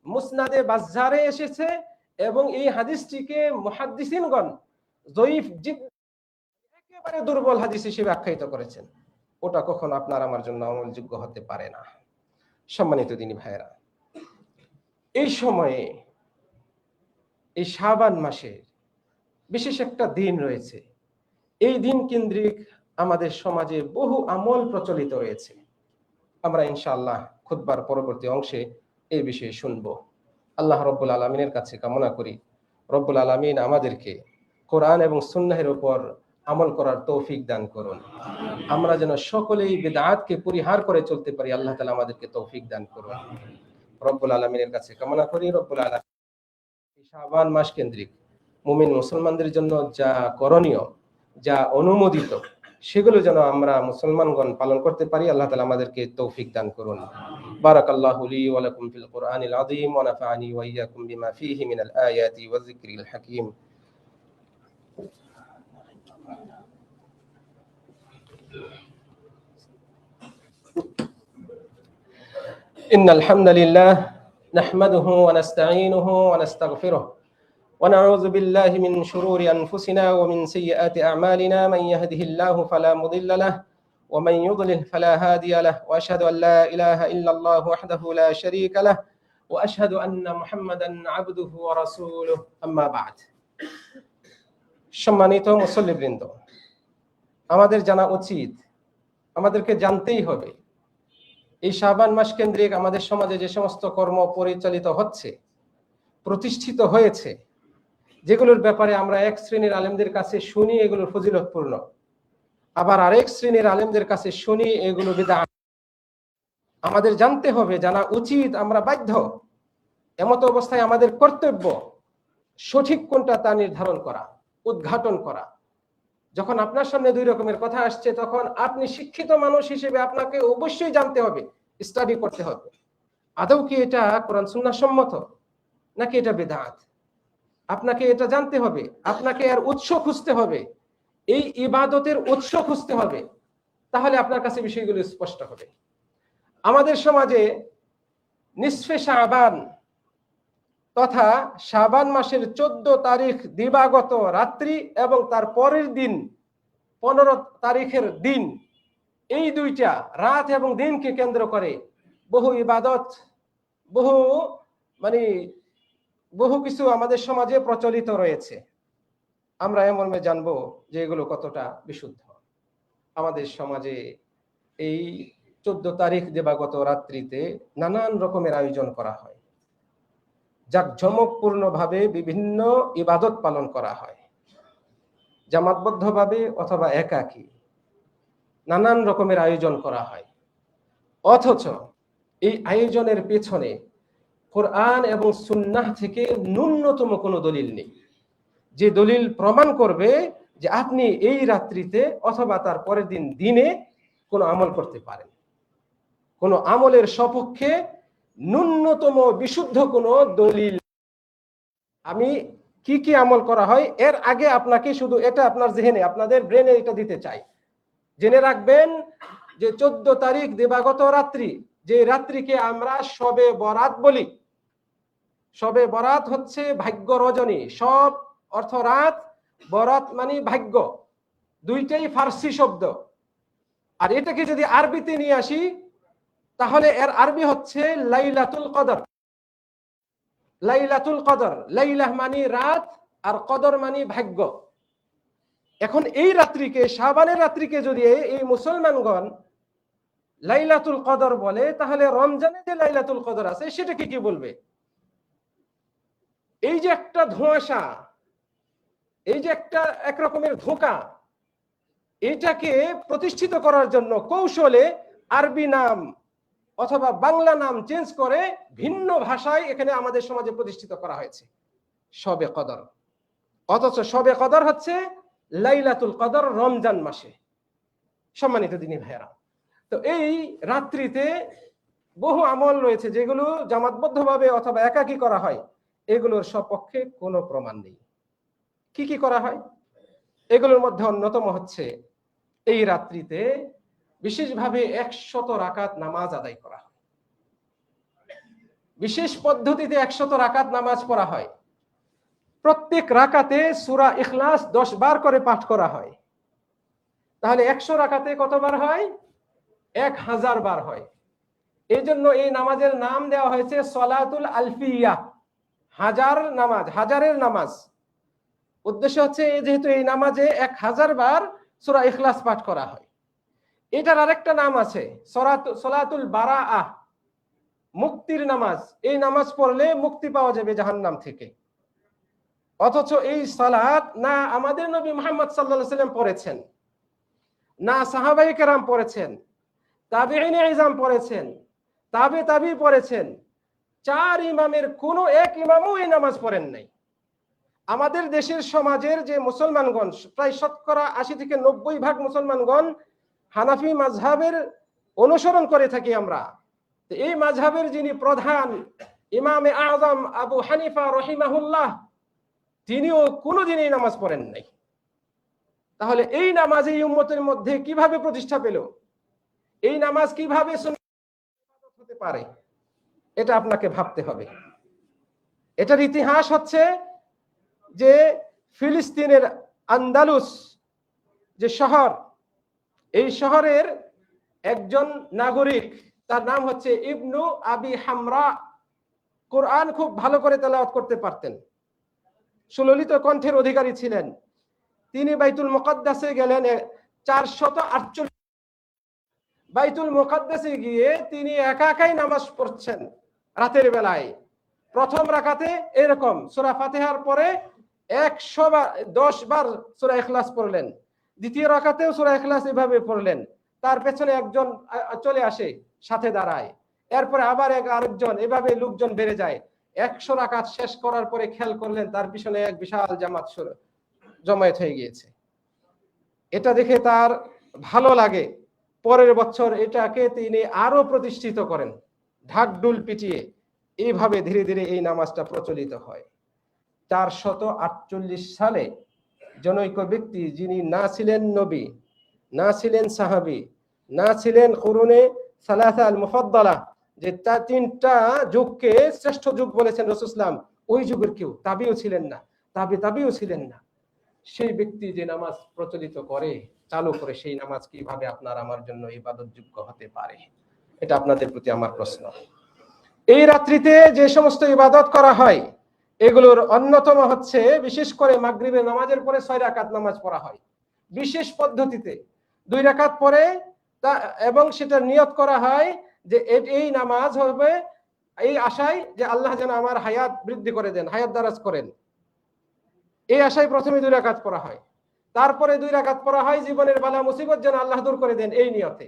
মুসনাদে বাজ্জারে এসেছে এবং এই হাদিসটিকে মুহাদ্দিসিনগণ যঈফ, একেবারে দুর্বল হাদিস হিসেবে আখ্যায়িত করেছেন। ওটা কখনো আপনার আমার জন্য আমলযোগ্য হতে পারে না। সম্মানিত দিনী ভাইয়েরা, এই সময়ে এই শাবান মাসে বিশেষ একটা দিন রয়েছে। এই দিন কেন্দ্রিক আমাদের সমাজে বহু আমল প্রচলিত রয়েছে। আমরা ইনশাআল্লাহ খুতবার পরবর্তী অংশে এই বিষয়ে শুনবো। আল্লাহ রব্বুল আলমিনের কাছে কামনা করি রব্বুল আলমিন আমাদেরকে কোরআন এবং সুন্নাহের উপর আমল করার তৌফিক দান করুন। আমরা যেন সকলেই বিদআতকে পরিহার করে চলতে পারি, আল্লাহ তাআলা আমাদেরকে তৌফিক দান করুন। রব্বুল আলমিনের কাছে কামনা করি রব্বুল আলমিন শাবান মাস কেন্দ্রিক মুমিন মুসলমানদের জন্য যা করণীয়, যা অনুমোদিত, সেগুলো যেন আমরা মুসলমানগণ পালন করতে পারি। আল্লাহ তাআলা আমাদেরকে তৌফিক দান করুন। বারাকাল্লাহু লি ওয়া লাকুম ফিল কুরআনিল আযীম ওয়া নাফা'নি ওয়া ইয়্যাকুম বিমা ফীহি মিনাল আয়াতি ওয়াজ যিকরিল হাকীম। ইন্নাল হামদালিল্লাহ নাহমাদুহু ওয়া নাস্তাঈনুহু ওয়া নাস্তাগফিরুহ ونعوذ بالله من شرور أنفسنا ومن سيئات أعمالنا، من يهده الله فلا مضل له ومن يضلل فلا هادي له، وأشهد أن لا إله إلا الله وحده لا شريك له، وأشهد أن محمدا عبده ورسوله، أما بعد। সম্মানিত মুসল্লিবৃন্দ, আমাদের জানা উচিত, আমাদেরকে জানতেই হবে এই শাবান মাস কেন্দ্রিক আমাদের সমাজে যে সমস্ত কর্ম পরিচালিত হচ্ছে, প্রতিষ্ঠিত হয়েছে, যেগুলোর ব্যাপারে আমরা এক শ্রেণীর আলেমদের কাছে শুনি এগুলো ফজিলতপূর্ণ, আবার আরেক শ্রেণীর আলেমদের কাছে শুনি এগুলো বিদআত। আমাদের জানতে হবে, জানা উচিত, আমরা বাধ্য, এমত অবস্থায় আমাদের কর্তব্য সঠিক কোনটা তা নির্ধারণ করা, উদ্ঘাটন করা। যখন আপনার সামনে দুই রকমের কথা আসছে, তখন আপনি শিক্ষিত মানুষ হিসেবে আপনাকে অবশ্যই জানতে হবে, স্টাডি করতে হবে, আদৌ কি এটা কোরআন সুন্নাহ সম্মত নাকি এটা বিদআত। আপনাকে এটা জানতে হবে, আপনাকে এর উৎস খুঁজতে হবে, এই ইবাদতের উৎস খুঁজতে হবে, তাহলে আপনার কাছে বিষয়গুলো স্পষ্ট হবে। আমাদের সমাজে নিসফে শাবান তথা শাবান মাসের 14 তারিখ দিবাগত রাত্রি এবং তার পরের দিন 15 তারিখের দিন, এই দুইটা রাত এবং দিনকে কেন্দ্র করে বহু ইবাদত, বহু কিছু আমাদের সমাজে প্রচলিত রয়েছে। আমরা এমন জানবো যে এগুলো কতটা বিশুদ্ধ। আমাদের সমাজে এই 14 তারিখ দিবাগত রাত্রিতে নানান রকমের আয়োজন করা হয়, জাঁকজমকপূর্ণভাবে বিভিন্ন ইবাদত পালন করা হয়, জামাতবদ্ধভাবে অথবা একাকী নানান রকমের আয়োজন করা হয়। অথচ এই আয়োজনের পেছনে কোরআন এবং সুন্নাহ থেকে ন্যূনতম কোনো দলিল নেই, যে দলিল প্রমাণ করবে যে আপনি এই রাত্রিতে অথবা তার পরের দিন দিনে কোনো আমল করতে পারেন। কোনো আমলের সপক্ষে ন্যূনতম বিশুদ্ধ কোনো দলিল। আমি কি কি আমল করা হয় এর আগে আপনাকে শুধু এটা আপনার জেহেনে, আপনাদের ব্রেনে এটা দিতে চাই। জেনে রাখবেন যে 14 তারিখ দিবাগত রাত্রি, যে রাত্রিকে আমরা শবে বরাত বলি। শবে বরাত হচ্ছে ভাগ্য রজনী। সব অর্থ রাত, বরাত মানে ভাগ্য, দুইটাই ফার্সি শব্দ। আর এটাকে যদি আরবিতে নিয়ে আসি তাহলে এর আরবি হচ্ছে লাইলাতুল কদর। লাইলাতুল কদর, লাইলাহ মানে রাত আর কদর মানে ভাগ্য। এখন এই রাত্রিকে, শাবানের রাত্রিকে যদি এই মুসলমানগণ লাইলাতুল কদর বলে, তাহলে রমজানে যে লাইলাতুল কদর আছে সেটাকে কি বলবে? এই যে একটা ধোঁয়াশা, এই যে একটা একরকমের ধোঁকা, এটাকে প্রতিষ্ঠিত করার জন্য কৌশলে আরবি নাম অথবা বাংলা নাম চেঞ্জ করে ভিন্ন ভাষায় এখানে আমাদের সমাজে প্রতিষ্ঠিত করা হয়েছে শবে কদর। অথচ শবে কদর হচ্ছে লাইলাতুল কদর, রমজান মাসে। সম্মানিত দিনী ভাইয়েরা, তো এই রাত্রিতে বহু আমল রয়েছে যেগুলো জামাতবদ্ধভাবে অথবা একাকী করা হয়, এগুলোর সপক্ষে কোনো প্রমাণ নেই। কি কি করা হয়? এগুলোর মধ্যে অন্যতম হচ্ছে এই রাত্রিতে বিশেষভাবে 100 রাকাত নামাজ আদায় করা হয়। বিশেষ পদ্ধতিতে 100 রাকাত নামাজ পড়া হয়। প্রত্যেক রাকাতে সূরা ইখলাস 10 বার করে পাঠ করা হয়। তাহলে 100 রাকাতে কতবার হয়? 1000 বার হয়। এই জন্য এই নামাজের নাম দেওয়া হয়েছে সলাতুল আলফিয়া, হাজার নামাজ, হাজারের নামাজ। উদ্দেশ্য হচ্ছে যেহেতু এই নামাজে 1000 বার সূরা ইখলাস পাঠ করা হয়। এটার আরেকটা নাম আছে সলাতুল বারাআহ, মুক্তির নামাজ। এই নামাজ পড়লে মুক্তি পাওয়া যাবে জাহান্নাম থেকে। অথচ এই সালাত না আমাদের নবী মুহাম্মদ সাল্লাল্লাহু আলাইহি ওয়াসাল্লাম পড়েছেন, না সাহাবায়ে কেরাম পড়েছেন, তাবিঈনে ইজম পড়েছেন, তাবি পড়েছেন। 4 ইমামের কোনো এক ইমামও এই নামাজ পড়েন নাই। আমাদের দেশের সমাজের যে মুসলমানগণ, প্রায় 80 থেকে 90% মুসলমানগণ হানাফি মাযহাবের অনুসরণ করে থাকি আমরা। তো এই মাযহাবের যিনি প্রধান ইমামে আযম আবু হানিফা রহিমাহুল্লাহ, তিনিও কোনোদিন এই নামাজ পড়েন নাই। তাহলে এই নামাজ এই উম্মতের মধ্যে কিভাবে প্রতিষ্ঠা পেল? এই নামাজ কিভাবে সুন্নাত হতে পারে? এটা আপনাকে ভাবতে হবে। এটার ইতিহাস হচ্ছে যে ফিলিস্তিনের আন্দালুস যে শহর, এই শহরের একজন নাগরিক, তার নাম হচ্ছে ইবনু আবি হামরা। কোরআন খুব ভালো করে তেলাওয়াত করতে পারতেন, সুললিত কণ্ঠের অধিকারী ছিলেন। তিনি বাইতুল মুকাদ্দাসে গেলেন 448। বাইতুল মুকাদ্দাসে গিয়ে তিনি একাই নামাজ পড়ছেন রাতের বেলায়। প্রথম রাকাতে এরকম সূরা ফাতিহার পরে 110 বার সূরা ইখলাস পড়লেন। দ্বিতীয় রাকাতেও সূরা ইখলাস এভাবে পড়লেন। তার পেছনে একজন চলে আসে, সাথে দাঁড়ায়। এরপরে আবার আরেকজন, এভাবে লোকজন বেড়ে যায়। 100 রাকাত শেষ করার পরে খেয়াল করলেন তার পিছনে এক বিশাল জামাত জমায়েত হয়ে গিয়েছে। এটা দেখে তার ভালো লাগে। পরের বছর এটাকে তিনি আরো প্রতিষ্ঠিত করেন, ঢাকঢোল পিটিয়ে। এইভাবে ধীরে ধীরে এই নামাজটা প্রচলিত হয়। 448 সালে জনৈক ব্যক্তি, যিনি না ছিলেন নবী, না ছিলেন সাহাবী, না ছিলেন কুরুনে সালাসা আল মুফাদ্দালা, যে তার 3টা যুগকে শ্রেষ্ঠ যুগ বলেছেন রাসূল সাল্লাল্লাহু আলাইহি ওয়াসাল্লাম, ওই যুগের কেউ, তাবিও ছিলেন না, তাবিও ছিলেন না। সেই ব্যক্তি যে নামাজ প্রচলিত করে, চালু করে, সেই নামাজ কিভাবে আপনার আমার জন্য ইবাদত যোগ্য হতে পারে? এটা আপনাদের প্রতি আমার প্রশ্ন। এই রাত্রিতে যে সমস্ত ইবাদত করা হয়, এগুলোর অন্যতম হচ্ছে বিশেষ করে মাগরিবের নামাজের পরে 6 রাকাত নামাজ পড়া হয় বিশেষ পদ্ধতিতে। 2 রাকাত পরে এবং সেটা নিয়ত করা হয় যে এই নামাজ হবে এই আশায় যে আল্লাহ যেন আমার হায়াত বৃদ্ধি করে দেন, হায়াত দারাজ করেন। এই আশায় প্রথমে 2 রাকাত পড়া হয়। তারপরে 2 রাকাত পড়া হয় জীবনের বালা মুসিবত যেন আল্লাহ দূর করে দেন, এই নিয়তে।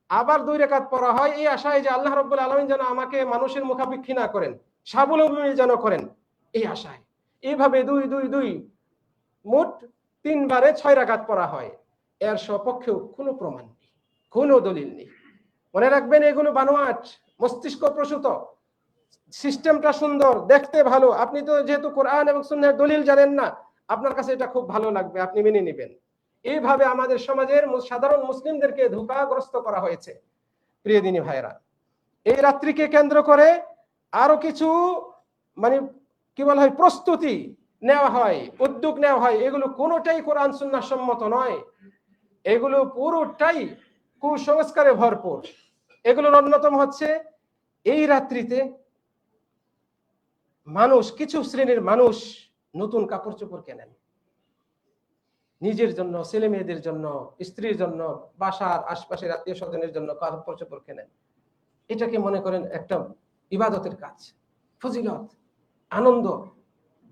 আবার 2 রাকাত পড়া হয় এই আশায় যে আল্লাহ রাব্বুল আলামিন যেন আমাকে মানুষের মুখাপেক্ষী না করেন, স্বাবলম্বী যেন করেন, এই আশায়। এইভাবে 2 মোট 3 বারে 6 রাকাত পড়া হয়। এর সপক্ষেও কোনো প্রমাণ নেই, কোনো দলিল নেই। মনে রাখবেন, এগুলো বানোয়াট, মস্তিষ্ক প্রসূত। সিস্টেমটা সুন্দর, দেখতে ভালো। আপনি তো যেহেতু কোরআন এবং সুন্নাহর দলিল জানেন না, আপনার কাছে এটা খুব ভালো লাগবে, আপনি মেনে নেবেন। এইভাবে আমাদের সমাজের সাধারণ মুসলিমদেরকে ধোঁকাগ্রস্ত করা হয়েছে। প্রিয় দিনী ভাইরা, এই রাত্রিকে কেন্দ্র করে আরো কিছু কি বলা হয়, প্রস্তুতি নেওয়া হয়, উদ্যোগ নেওয়া হয়। এগুলো কোনোটাই কোরআন সুন্নাহ সম্মত নয়। এগুলো পুরোটাই কুসংস্কারে ভরপুর। এগুলোর অন্যতম হচ্ছে এই রাত্রিতে কিছু শ্রেণীর মানুষ নতুন কাপড় চোপড় কেনেন, নিজের জন্য, ছেলে মেয়েদের জন্য, স্ত্রীর জন্য, বাসার আশপাশের আত্মীয় স্বজনের জন্য কাপড় চোপড় কেনেন। এটাকে মনে করেন একটা ইবাদতের কাজ, ফজিলত, আনন্দ।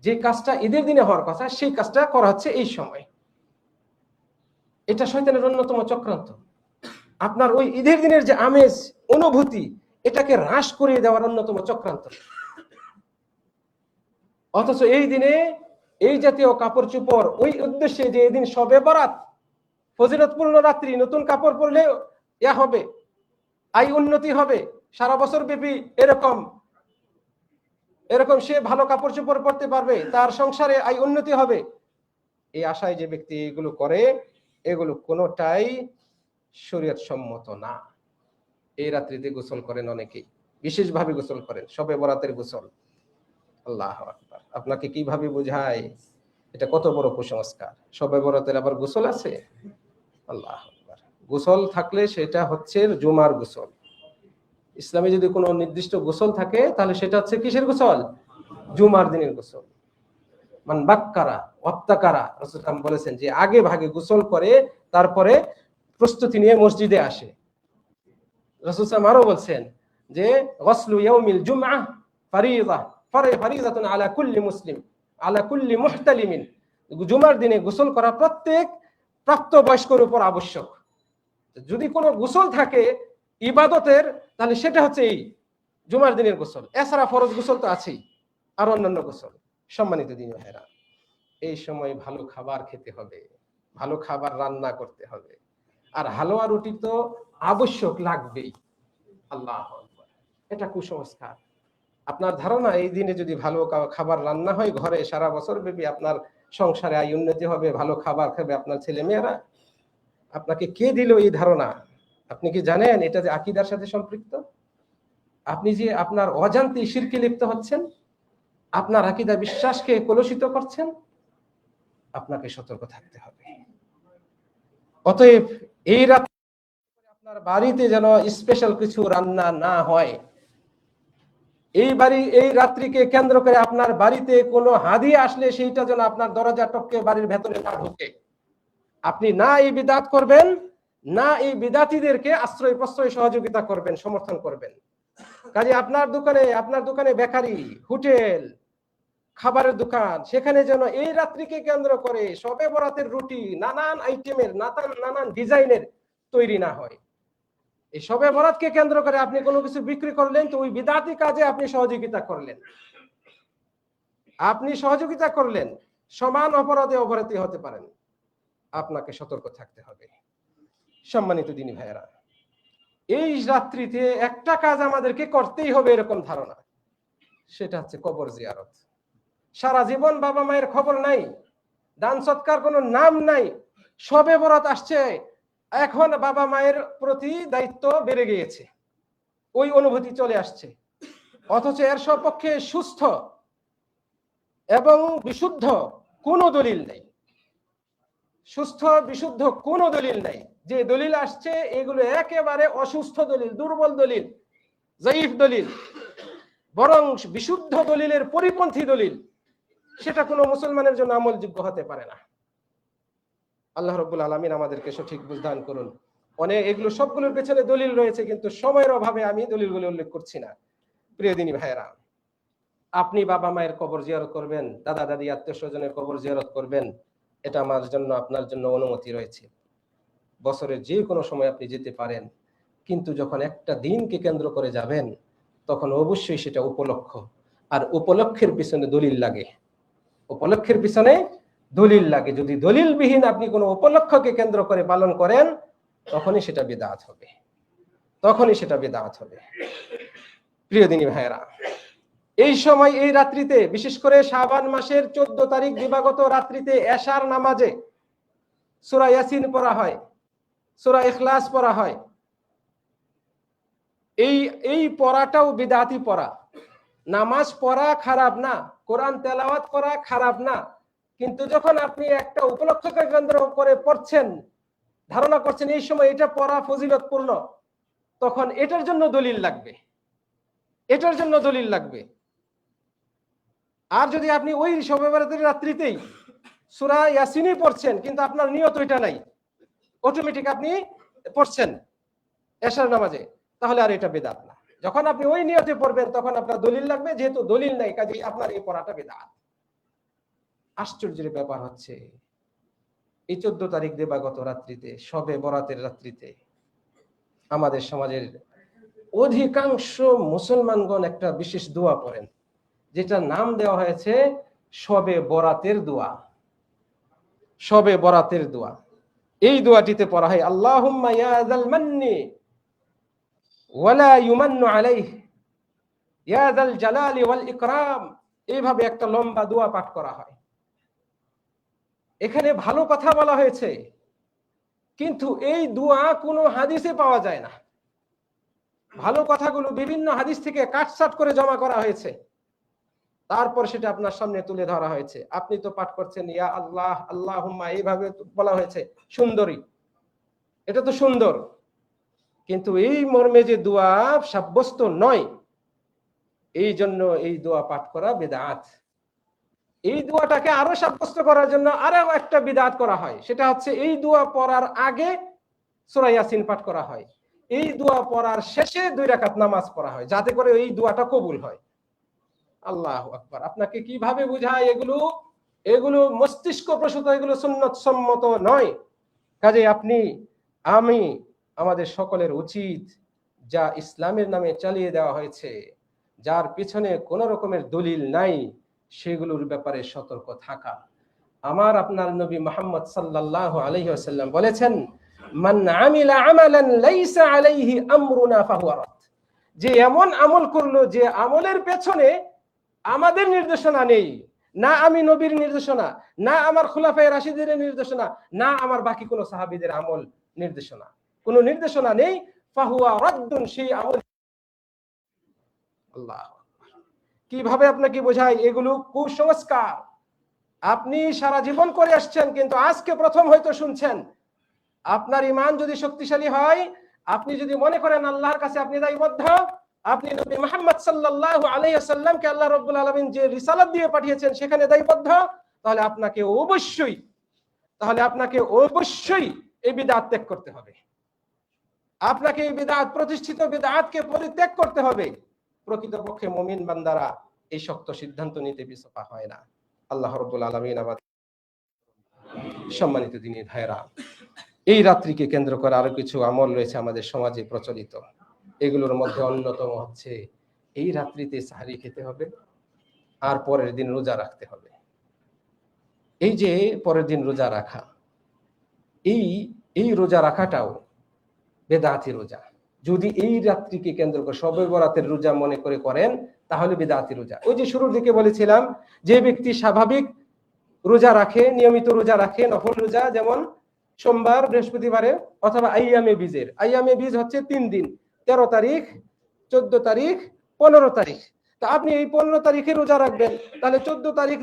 যে কাজটা ঈদের দিনে হওয়ার কথা সেই কাজটা করা হচ্ছে এই সময়। এটা শয়তানের অন্যতম চক্রান্ত। আপনার ওই ঈদের দিনের যে আমেজ, অনুভূতি, এটাকে হ্রাস করিয়ে দেওয়ার অন্যতম চক্রান্ত। অথচ এই দিনে এই জাতীয় কাপড় চোপড় ওই উদ্দেশ্যে যে এদিন শবে বরাত, ফজিলতপূর্ণ রাত্রি, নতুন কাপড় পরলে ইয়া হবে, আয় উন্নতি হবে, সারা বছর ব্যাপী এরকম সে ভালো কাপড় চোপড় পরতে পারবে, তার সংসারে আয় উন্নতি হবে, এই আশায় যে ব্যক্তি এগুলো করে, এগুলো কোনোটাই শরীয়ত সম্মত না। এই রাত্রিতে গোসল করেন অনেকেই, বিশেষভাবে গোসল করেন, শবে বরাতের গোসল। আল্লাহু আকবার। আপনাকে কিভাবে বোঝায় এটা কত বড় কুসংস্কার? শবে বরাতের আবার গোসল আছে? আল্লাহু আকবার। গোসল থাকলে সেটা হচ্ছে জুমার গোসল। ইসলামে যদি কোনো নির্দিষ্ট গোসল থাকে তাহলে সেটা হচ্ছে কিসের গোসল? জুমার দিনের গোসল। মান বাক্কারা ওয়াত্তাকারা, রাসূল সাল্লাল্লাহু আলাইহি ওয়াসাল্লাম বলেছেন যে আগে ভাগে গোসল করে তারপরে প্রস্তুতি নিয়ে মসজিদে আসে। রাসূল সাল্লাল্লাহু আলাইহি ওয়াসাল্লাম আরো বলছেন যে গসলু ইয়াউমিল জুমআহ ফারিযা ফারিযাতুন আলা কুল্লি মুসলিম আলা কুল্লি মুহতালিমিন। জুমার দিনে গোসল করা প্রত্যেক প্রাপ্তবয়স্কের উপর আবশ্যক। যদি কোনো গোসল থাকে ইবাদতের, তাহলে সেটা হচ্ছে এই জুমার দিনের গোসল। এছাড়া ফরজ গোসল তো আছেই, আর অন্যান্য গোসল। সম্মানিত দিনী ভাইরা, এই সময় ভালো খাবার খেতে হবে, ভালো খাবার রান্না করতে হবে, আর হালুয়া রুটি তো আবশ্যক লাগবেই। আল্লাহু আকবার। এটা কুসংস্কার। আপনার ধারণা এই দিনে যদি ভালো খাবার রান্না হয় ঘরে, সারা বছর ব্যাপী আপনার সংসারে আয় উন্নতি হবে, ভালো খাবার খাবে আপনার ছেলে মেয়েরা? আপনাকে কে দিল এই ধারণা? আপনি কি জানেন এটা যে আকীদার সাথে সম্পৃক্ত? আপনি যে আপনার অজান্তে শিরকে লিপ্ত হচ্ছেন, আপনার আকীদা বিশ্বাসকে কলুষিত করছেন। আপনাকে সতর্ক থাকতে হবে। অতএব এই রাতে আপনার বাড়িতে যেন স্পেশাল কিছু রান্না না হয়। এই রাত্রিকে কেন্দ্র করে আপনার বাড়িতে কোনো হাদিয়া আসলে সেইটা যেন আপনার দরজা টপকে বাড়ির ভেতরে না ঢোকে। আপনি না এই বিদআত করবেন, না এই বিদআতীদেরকে আশ্রয় প্রশ্রয় সহযোগিতা করবেন, সমর্থন করবেন। কাজে আপনার দোকানে বেকারি, হোটেল, খাবারের দোকান, সেখানে যেন এই রাত্রিকে কেন্দ্র করে শবে বরাতের রুটি নানান আইটেমের, নানান ডিজাইনের তৈরি না হয়। এই শবে বরাতকে কেন্দ্র করে আপনি কোনো কিছু বিক্রি করলেন, তো ওই বিদআতি কাজে আপনি সহযোগিতা করলেন, সমান অপরাধে অপরাধী হতে পারেন। আপনাকে সতর্ক থাকতে হবে। সম্মানিত দিনী ভাইয়েরা, এই রাত্রিতে একটা কাজ আমাদেরকে করতেই হবে এরকম ধারণা, সেটা হচ্ছে কবর জিয়ারত। সারা জীবন বাবা মায়ের খবর নাই, দান সৎকার কোনো নাম নাই, শবে বরাত আসছে, এখন বাবা মায়ের প্রতি দায়িত্ব বেড়ে গিয়েছে, ওই অনুভূতি চলে আসছে। অথচ এর সপক্ষে সুস্থ এবং বিশুদ্ধ কোনো দলিল নেই। সুস্থ বিশুদ্ধ কোনো দলিল নাই। যে দলিল আসছে এগুলো একেবারে অসুস্থ দলিল, দুর্বল দলিল, যায়ীফ দলিল। বরং বিশুদ্ধ দলিলের পরিপন্থী দলিল, সেটা কোনো মুসলমানের জন্য আমলযোগ্য হতে পারে না। আল্লাহ রাব্বুল আলামিন আমাদেরকে সঠিক বুঝ দান করুন। এগুলো সবগুলোর পেছনে দলিল রয়েছে, কিন্তু সময়ের অভাবে আমি দলিলগুলো উল্লেখ করছি না। প্রিয় দিনী ভাইয়েরা, আপনি বাবা মায়ের কবর জিয়ারত করবেন, দাদা দাদি আত্মীয় স্বজনের কবর জিয়ারত করবেন, এটা আমার জন্য আপনার জন্য অনুমতি রয়েছে। বছরের যে কোনো সময় আপনি যেতে পারেন, কিন্তু যখন একটা দিনকে কেন্দ্র করে যাবেন তখন অবশ্যই সেটা উপলক্ষ, আর উপলক্ষের পিছনে দলিল লাগে। উপলক্ষের পিছনে দলিল লাগে। যদি দলিলবিহীন আপনি কোনো উপলক্ষকে কেন্দ্র করে পালন করেন, তখনই সেটা বিদআত হবে। প্রিয় দিনী ভাইয়েরা, এই সময় এই রাত্রিতে, বিশেষ করে শাবান মাসের 14 তারিখ দিবাগত রাত্রিতে এশার নামাজে সূরা ইয়াসিন পড়া হয়, সূরা ইখলাস পড়া হয়। এই পড়াটাও বিদআতি পড়া। নামাজ পড়া খারাপ না, কোরআন তেলাওয়াত করা খারাপ না, কিন্তু যখন আপনি একটা উপলক্ষকে কেন্দ্র করে পড়ছেন, ধারণা করছেন এই সময় এটা পড়া ফজিলতপূর্ণ, তখন এটার জন্য দলিল লাগবে। আর যদি আপনি ওই শবে বরাতের রাত্রিতেই সূরা ইয়াসিনই পড়ছেন, কিন্তু আপনার নিয়ত ওইটা নাই, অটোমেটিক আপনি পড়ছেন এশার নামাজে, তাহলে আর এটা বিদআত না। যখন আপনি ওই নিয়তে পড়বেন তখন আপনার দলিল লাগবে, যেহেতু দলিল নাই কাজেই আপনার এই পড়াটা বিদআত। আশ্চর্যের ব্যাপার হচ্ছে এই 14 তারিখ দিবাগত রাত্রিতে, শবে বরাতের রাত্রিতে আমাদের সমাজের অধিকাংশ মুসলমানগণ একটা বিশেষ দোয়া পড়েন, যেটা নাম দেওয়া হয়েছে শবে বরাতের দোয়া। শবে বরাতের দোয়া, এই দোয়াটিতে পড়া হয় আল্লাহুম্মা ইয়া যাল মান্নি ওয়ালা ইউমান্নু আলাইহি ইয়া যাল জালালি ওয়াল ইকরাম। এইভাবে একটা লম্বা দোয়া পাঠ করা হয়। এখানে ভালো কথা বলা হয়েছে, কিন্তু এই দোয়া কোনো হাদিসে পাওয়া যায় না। ভালো কথাগুলো বিভিন্ন হাদিস থেকে কাটছাট করে জমা করা হয়েছে, তারপর সেটা আপনার সামনে তুলে ধরা হয়েছে। আপনি তো পাঠ করছেন ইয়া আল্লাহ আল্লাহুম্মা, এইভাবে বলা হয়েছে, সুন্দরী, এটা তো সুন্দর, কিন্তু এই মর্মে যে দোয়া সাব্যস্ত নয়, এই জন্য এই দোয়া পাঠ করা বিদআত। এই দোয়াটাকে আরো সাব্যস্ত করার জন্য আরো একটা বিদআত করা হয়, সেটা হচ্ছে এই দোয়া পড়ার আগে সূরা ইয়াসিন পাঠ করা হয়, এই দোয়া পড়ার শেষে 2 রাকাত নামাজ পড়া হয়, যাতে করে এই দোয়াটা কবুল হয়। আল্লাহু আকবার। আপনাকে কিভাবে বুঝায় এগুলো? এগুলো মস্তিষ্ক প্রসূত, এগুলো সুন্নত সম্মত নয়। কাজে আপনি, আমি, আমাদের সকলের উচিত যা ইসলামের নামে চালিয়ে দেওয়া হয়েছে, যার পিছনে কোন রকমের দলিল নাই, সেগুলোর ব্যাপারে সতর্ক থাকা। আমার আপনার নবী মুহাম্মদ সাল্লাল্লাহু আলাইহি ওয়াসাল্লাম বলেছেন, মান আমিলা আমালান লাইসা আলাইহি আমরুনা ফাহুয়া রাদ। যে এমন আমল করলো যে আমলের পেছনে আমাদের নির্দেশনা নেই, না আমি নবীর নির্দেশনা, না আমার খুলাফায়ে রাশিদের নির্দেশনা, না আমার বাকি কোন সাহাবীদের আমল নির্দেশনা, কোন নির্দেশনা নেই, ফাহুয়া রাদ্দুন, সেই আমল। আল্লাহু আকবার। কিভাবে আপনাকে বোঝায়? এগুলো কুসংস্কার। আপনি সারা জীবন করে আসছেন, কিন্তু আজকে প্রথম হয়তো শুনছেন। আপনার ঈমান যদি শক্তিশালী হয়, আপনি যদি মনে করেন আল্লাহর কাছে আপনি দায়বদ্ধ, আপনি নবী মুহাম্মদ সাল্লাল্লাহু আলাইহি ওয়াসাল্লামকে আল্লাহ রাব্বুল আলামিন যে রিসালাত দিয়ে পাঠিয়েছেন সেখানে দায়বদ্ধ, তাহলে আপনাকে অবশ্যই এই বিদআত ত্যাগ করতে হবে। আপনাকে এই বিদআত, প্রতিষ্ঠিত বিদআতকে পরিত্যাগ করতে হবে। প্রকৃতপক্ষে মুমিন বান্দারা এই শক্ত সিদ্ধান্ত নিতে পিছপা হয় না। আল্লাহ রাব্বুল আলামিন আমাদের। সম্মানিত দিনী ভাইরা, এই রাত্রিকে কেন্দ্র করে আরো কিছু আমল রয়েছে আমাদের সমাজে প্রচলিত। এগুলোর মধ্যে অন্যতম হচ্ছে এই রাত্রিতে সাহরি খেতে হবে আর পরের দিন রোজা রাখতে হবে। এই যে পরের দিন রোজা রাখা, এই রোজা রাখাটাও বেদাতি রোজা। যদি এই রাত্রিকে কেন্দ্র করে শবে বরাতের রোজা মনে করে করেন, তাহলে বেদাতি রোজা। ওই যে শুরুর দিকে বলেছিলাম, যে ব্যক্তি স্বাভাবিক রোজা রাখে, নিয়মিত রোজা রাখে, নফল রোজা, যেমন সোমবার, বৃহস্পতিবারে, অথবা আইয়ামে বীজের। আইয়ামে বীজ হচ্ছে 3 দিন, 13 তারিখ, 14 তারিখ, 15 তারিখ। তা আপনি এই 15 তারিখে রোজা রাখবেন, তাহলে 14 তারিখ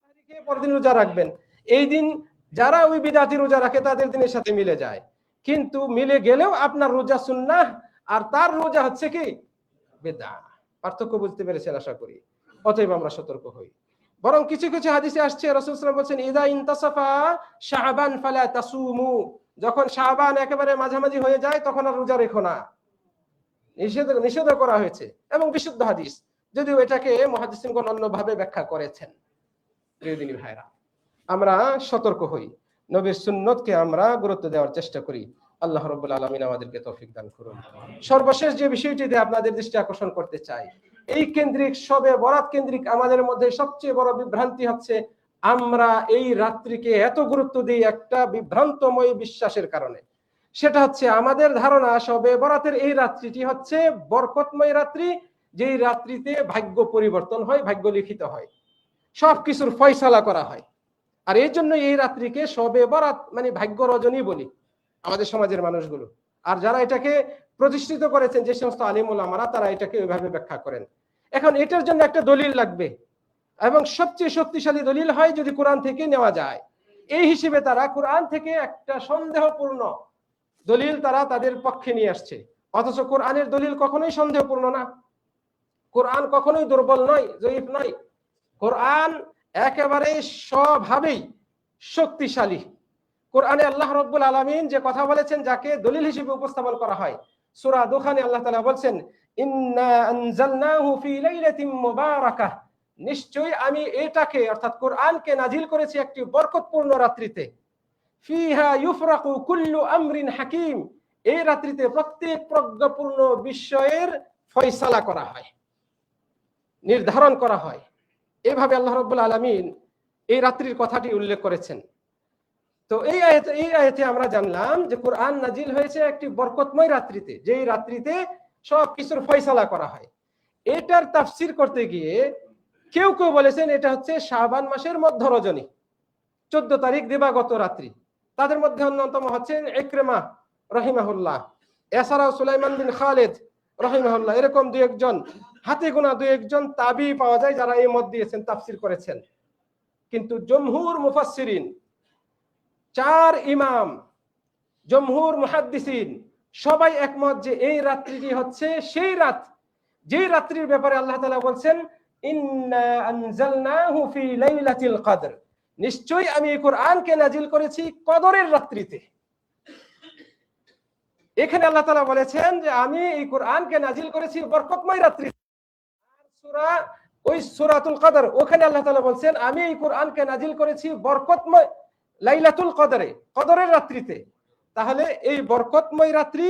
তারিখে পরের দিন রোজা রাখবেন। এই দিন যারা ওই বিদাতি রোজা রাখে তাদের দিনের সাথে মিলে যায়, কিন্তু মিলে গেলেও আপনার রোজা সুন্নাহ আর তার রোজা হচ্ছে কি বিদআত। পার্থক্য বুঝতে পেরেছেন আশা করি। অতএব আমরা সতর্ক হই। বরং কিছু কিছু হাদিসে আসছে, রাসূল সাল্লাল্লাহু আলাইহি ওয়াসাল্লাম বলেছেন, ইযা ইনতাসাফা শাবান ফালা তাসুমু। যখন শাবান একেবারে মাঝামাঝি হয়ে যায়, তখন আর রোজা রেখো না। নিষেধ করা হয়েছে, এবং বিশুদ্ধ হাদিস, যদিও এটাকে মুহাদ্দিসিনগণ অন্যভাবে ব্যাখ্যা করেছেন। প্রিয় দিনী ভাইরা, আমরা সতর্ক হই, নবীর সুন্নতকে আমরা গুরুত্ব দেওয়ার চেষ্টা করি। আল্লাহ রাব্বুল আলামিন আমাদেরকে তৌফিক দান করুন। সর্বশেষ যে বিষয়টিতে আপনাদের দৃষ্টি আকর্ষণ করতে চাই, এই কেন্দ্রিক শবে বরাত কেন্দ্রিক আমাদের মধ্যে সবচেয়ে বড় বিভ্রান্তি হচ্ছে, আমরা এই রাত্রিকে এত গুরুত্ব দিই একটা বিভ্রান্তময় বিশ্বাসের কারণে। সেটা হচ্ছে আমাদের ধারণা শবে বরাতের এই রাত্রিটি হচ্ছে বরকতময় রাত্রি, যেই রাত্রিতে ভাগ্য পরিবর্তন হয়, ভাগ্য লিখিত হয়, সবকিছুর ফয়সালা করা হয়। আর এই জন্য এই রাত্রিকে শবে বরাত মানে ভাগ্য রজনী বলি আমাদের সমাজের মানুষগুলো। আর যারা এটাকে প্রতিষ্ঠিত করেছেন, যে সমস্ত আলিম ওলামারা, তারা এটাকে ওইভাবে ব্যাখ্যা করেন। এখন এটার জন্য একটা দলিল লাগবে, এবং সবচেয়ে শক্তিশালী দলিল হয় যদি কোরআন থেকে নেওয়া যায়। এই হিসেবে তারা কোরআন থেকে একটা সন্দেহপূর্ণ দলিল তারা তাদের পক্ষে নিয়ে আসছে। অথচ কোরআনের দলিল কখনোই সন্দেহপূর্ণ না, কোরআন কখনোই দুর্বল নয়, জয়ীফ নয়। কোরআন একেবারে স্বভাবেই শক্তিশালী। কোরআনে আল্লাহ রাব্বুল আলামিন যে কথা বলেছেন, যাকে দলিল হিসেবে উপস্থাপন করা হয়, সূরা দুখানে আল্লাহ তাআলা বলছেন, ইন্না আনজালনাহু ফি লাইলাতিন মুবারাকাহ নিশ্চয়ই আমি এটাকে অর্থাৎ কোরআনকে নাজিল করেছি একটি বরকতপূর্ণ রাত্রিতে, ফিহা ইউফরাকু কুল্লু আমরিন হাকিম, এই রাত্রিতে প্রত্যেক প্রজ্ঞাপূর্ণ বিষয়ের ফয়সালা করা হয়, নির্ধারণ করা হয়। এভাবে আল্লাহ রাব্বুল আলামিন এই রাত্রির কথাটি উল্লেখ করেছেন। তো এই আয়াতে আমরা জানলাম যে কোরআন নাজিল হয়েছে একটি বরকতময় রাত্রিতে, যেই রাত্রিতে সব কিছুর ফয়সালা করা হয়। এটার তাফসীর করতে গিয়ে কেউ কেউ বলেছেন এটা হচ্ছে শাবান মাসের মধ্য রজনী, 14 তারিখ দিবাগত রাত্রি। তাদের মধ্যে অন্যতম হচ্ছেন ইকরিমা রাহিমাহুল্লাহ, এছাড়াও সুলাইমান বিন খালিদ রাহিমাহুল্লাহ, এরকম দুই একজন হাতে গোনা দুই একজন তাবি পাওয়া যায় যারা এই মত দিয়েছেন, তাফসীর করেছেন। কিন্তু জমহুর মুফাসসিরিন, 4 ইমাম, জমহুর মুহাদ্দিসিন সবাই একমত যে এই রাত্রিটি হচ্ছে সেই রাত যেই রাত্রির ব্যাপারে আল্লাহ তাআলা বলছেন ইন্না আনজালনাহু ফি লাইলাতিল কদর, নিশ্চয়ই আমি এই কোরআনকে নাজিল করেছি কদরের রাত্রিতে। এখানে আল্লাহ তাআলা বলেছেন যে আমি এই কোরআনকে নাজিল করেছি বরকতময় রাত্রিতে। সূরা ওই সূরাতুল কদর, ওখানে আল্লাহ তাআলা বলছেন আমি এই কোরআনকে নাজিল করেছি বরকতময় লাইলাতুল কদরে, কদরের রাত্রিতে। তাহলে এই বরকতময় রাত্রি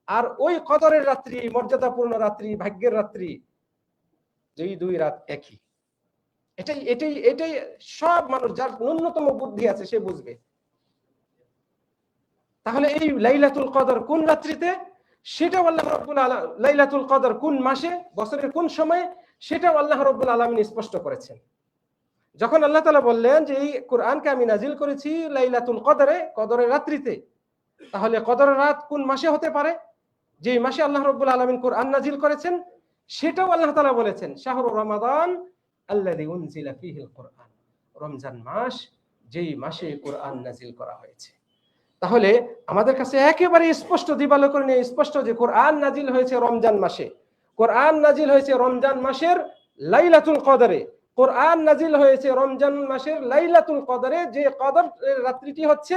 আর ওই কদরের রাত্রি, মর্যাদাপূর্ণ রাত্রি, ভাগ্যের রাত্রি, যেই দুই রাত একই। এটাই এটাই এটাই সব মানুষ যার ন্যূনতম বুদ্ধি আছে সে বুঝবে। তাহলে এই লাইলাতুল কদর কোন রাত্রিতে, সেটাও আল্লাহ রাব্বুল আলামিন, লাইলাতুল কদর কোন মাসে, বছরের কোন সময়ে, সেটাও আল্লাহ রাব্বুল আলামিন স্পষ্ট করেছেন। যখন আল্লাহ তাআলা বললেন যে এই কোরআনকে আমি নাজিল করেছি লাইলাতুল কদরে, কদরের রাত্রিতে, তাহলে কদরের রাত কোন মাসে হতে পারে? যে মাসে আল্লাহ রাব্বুল আলামিন কোরআন নাজিল করেছেন সেটাও আল্লাহ তাআলা বলেছেন শাহরু রমাদান আল্লাযী উনজিলা ফীহিল কুরআন, রমজান মাস যেই মাসে কোরআন নাজিল করা হয়েছে। তাহলে আমাদের কাছে একেবারে স্পষ্ট, দিবালোকরণে স্পষ্ট যে কোরআন নাজিল হয়েছে রমজান মাসে, কোরআন নাজিল হয়েছে রমজান মাসের লাইলাতুল কদরে, কোরআন নাজিল হয়েছে রমজান মাসের লাইলাতুল কদরে, যে কদর রাত্রিটি হচ্ছে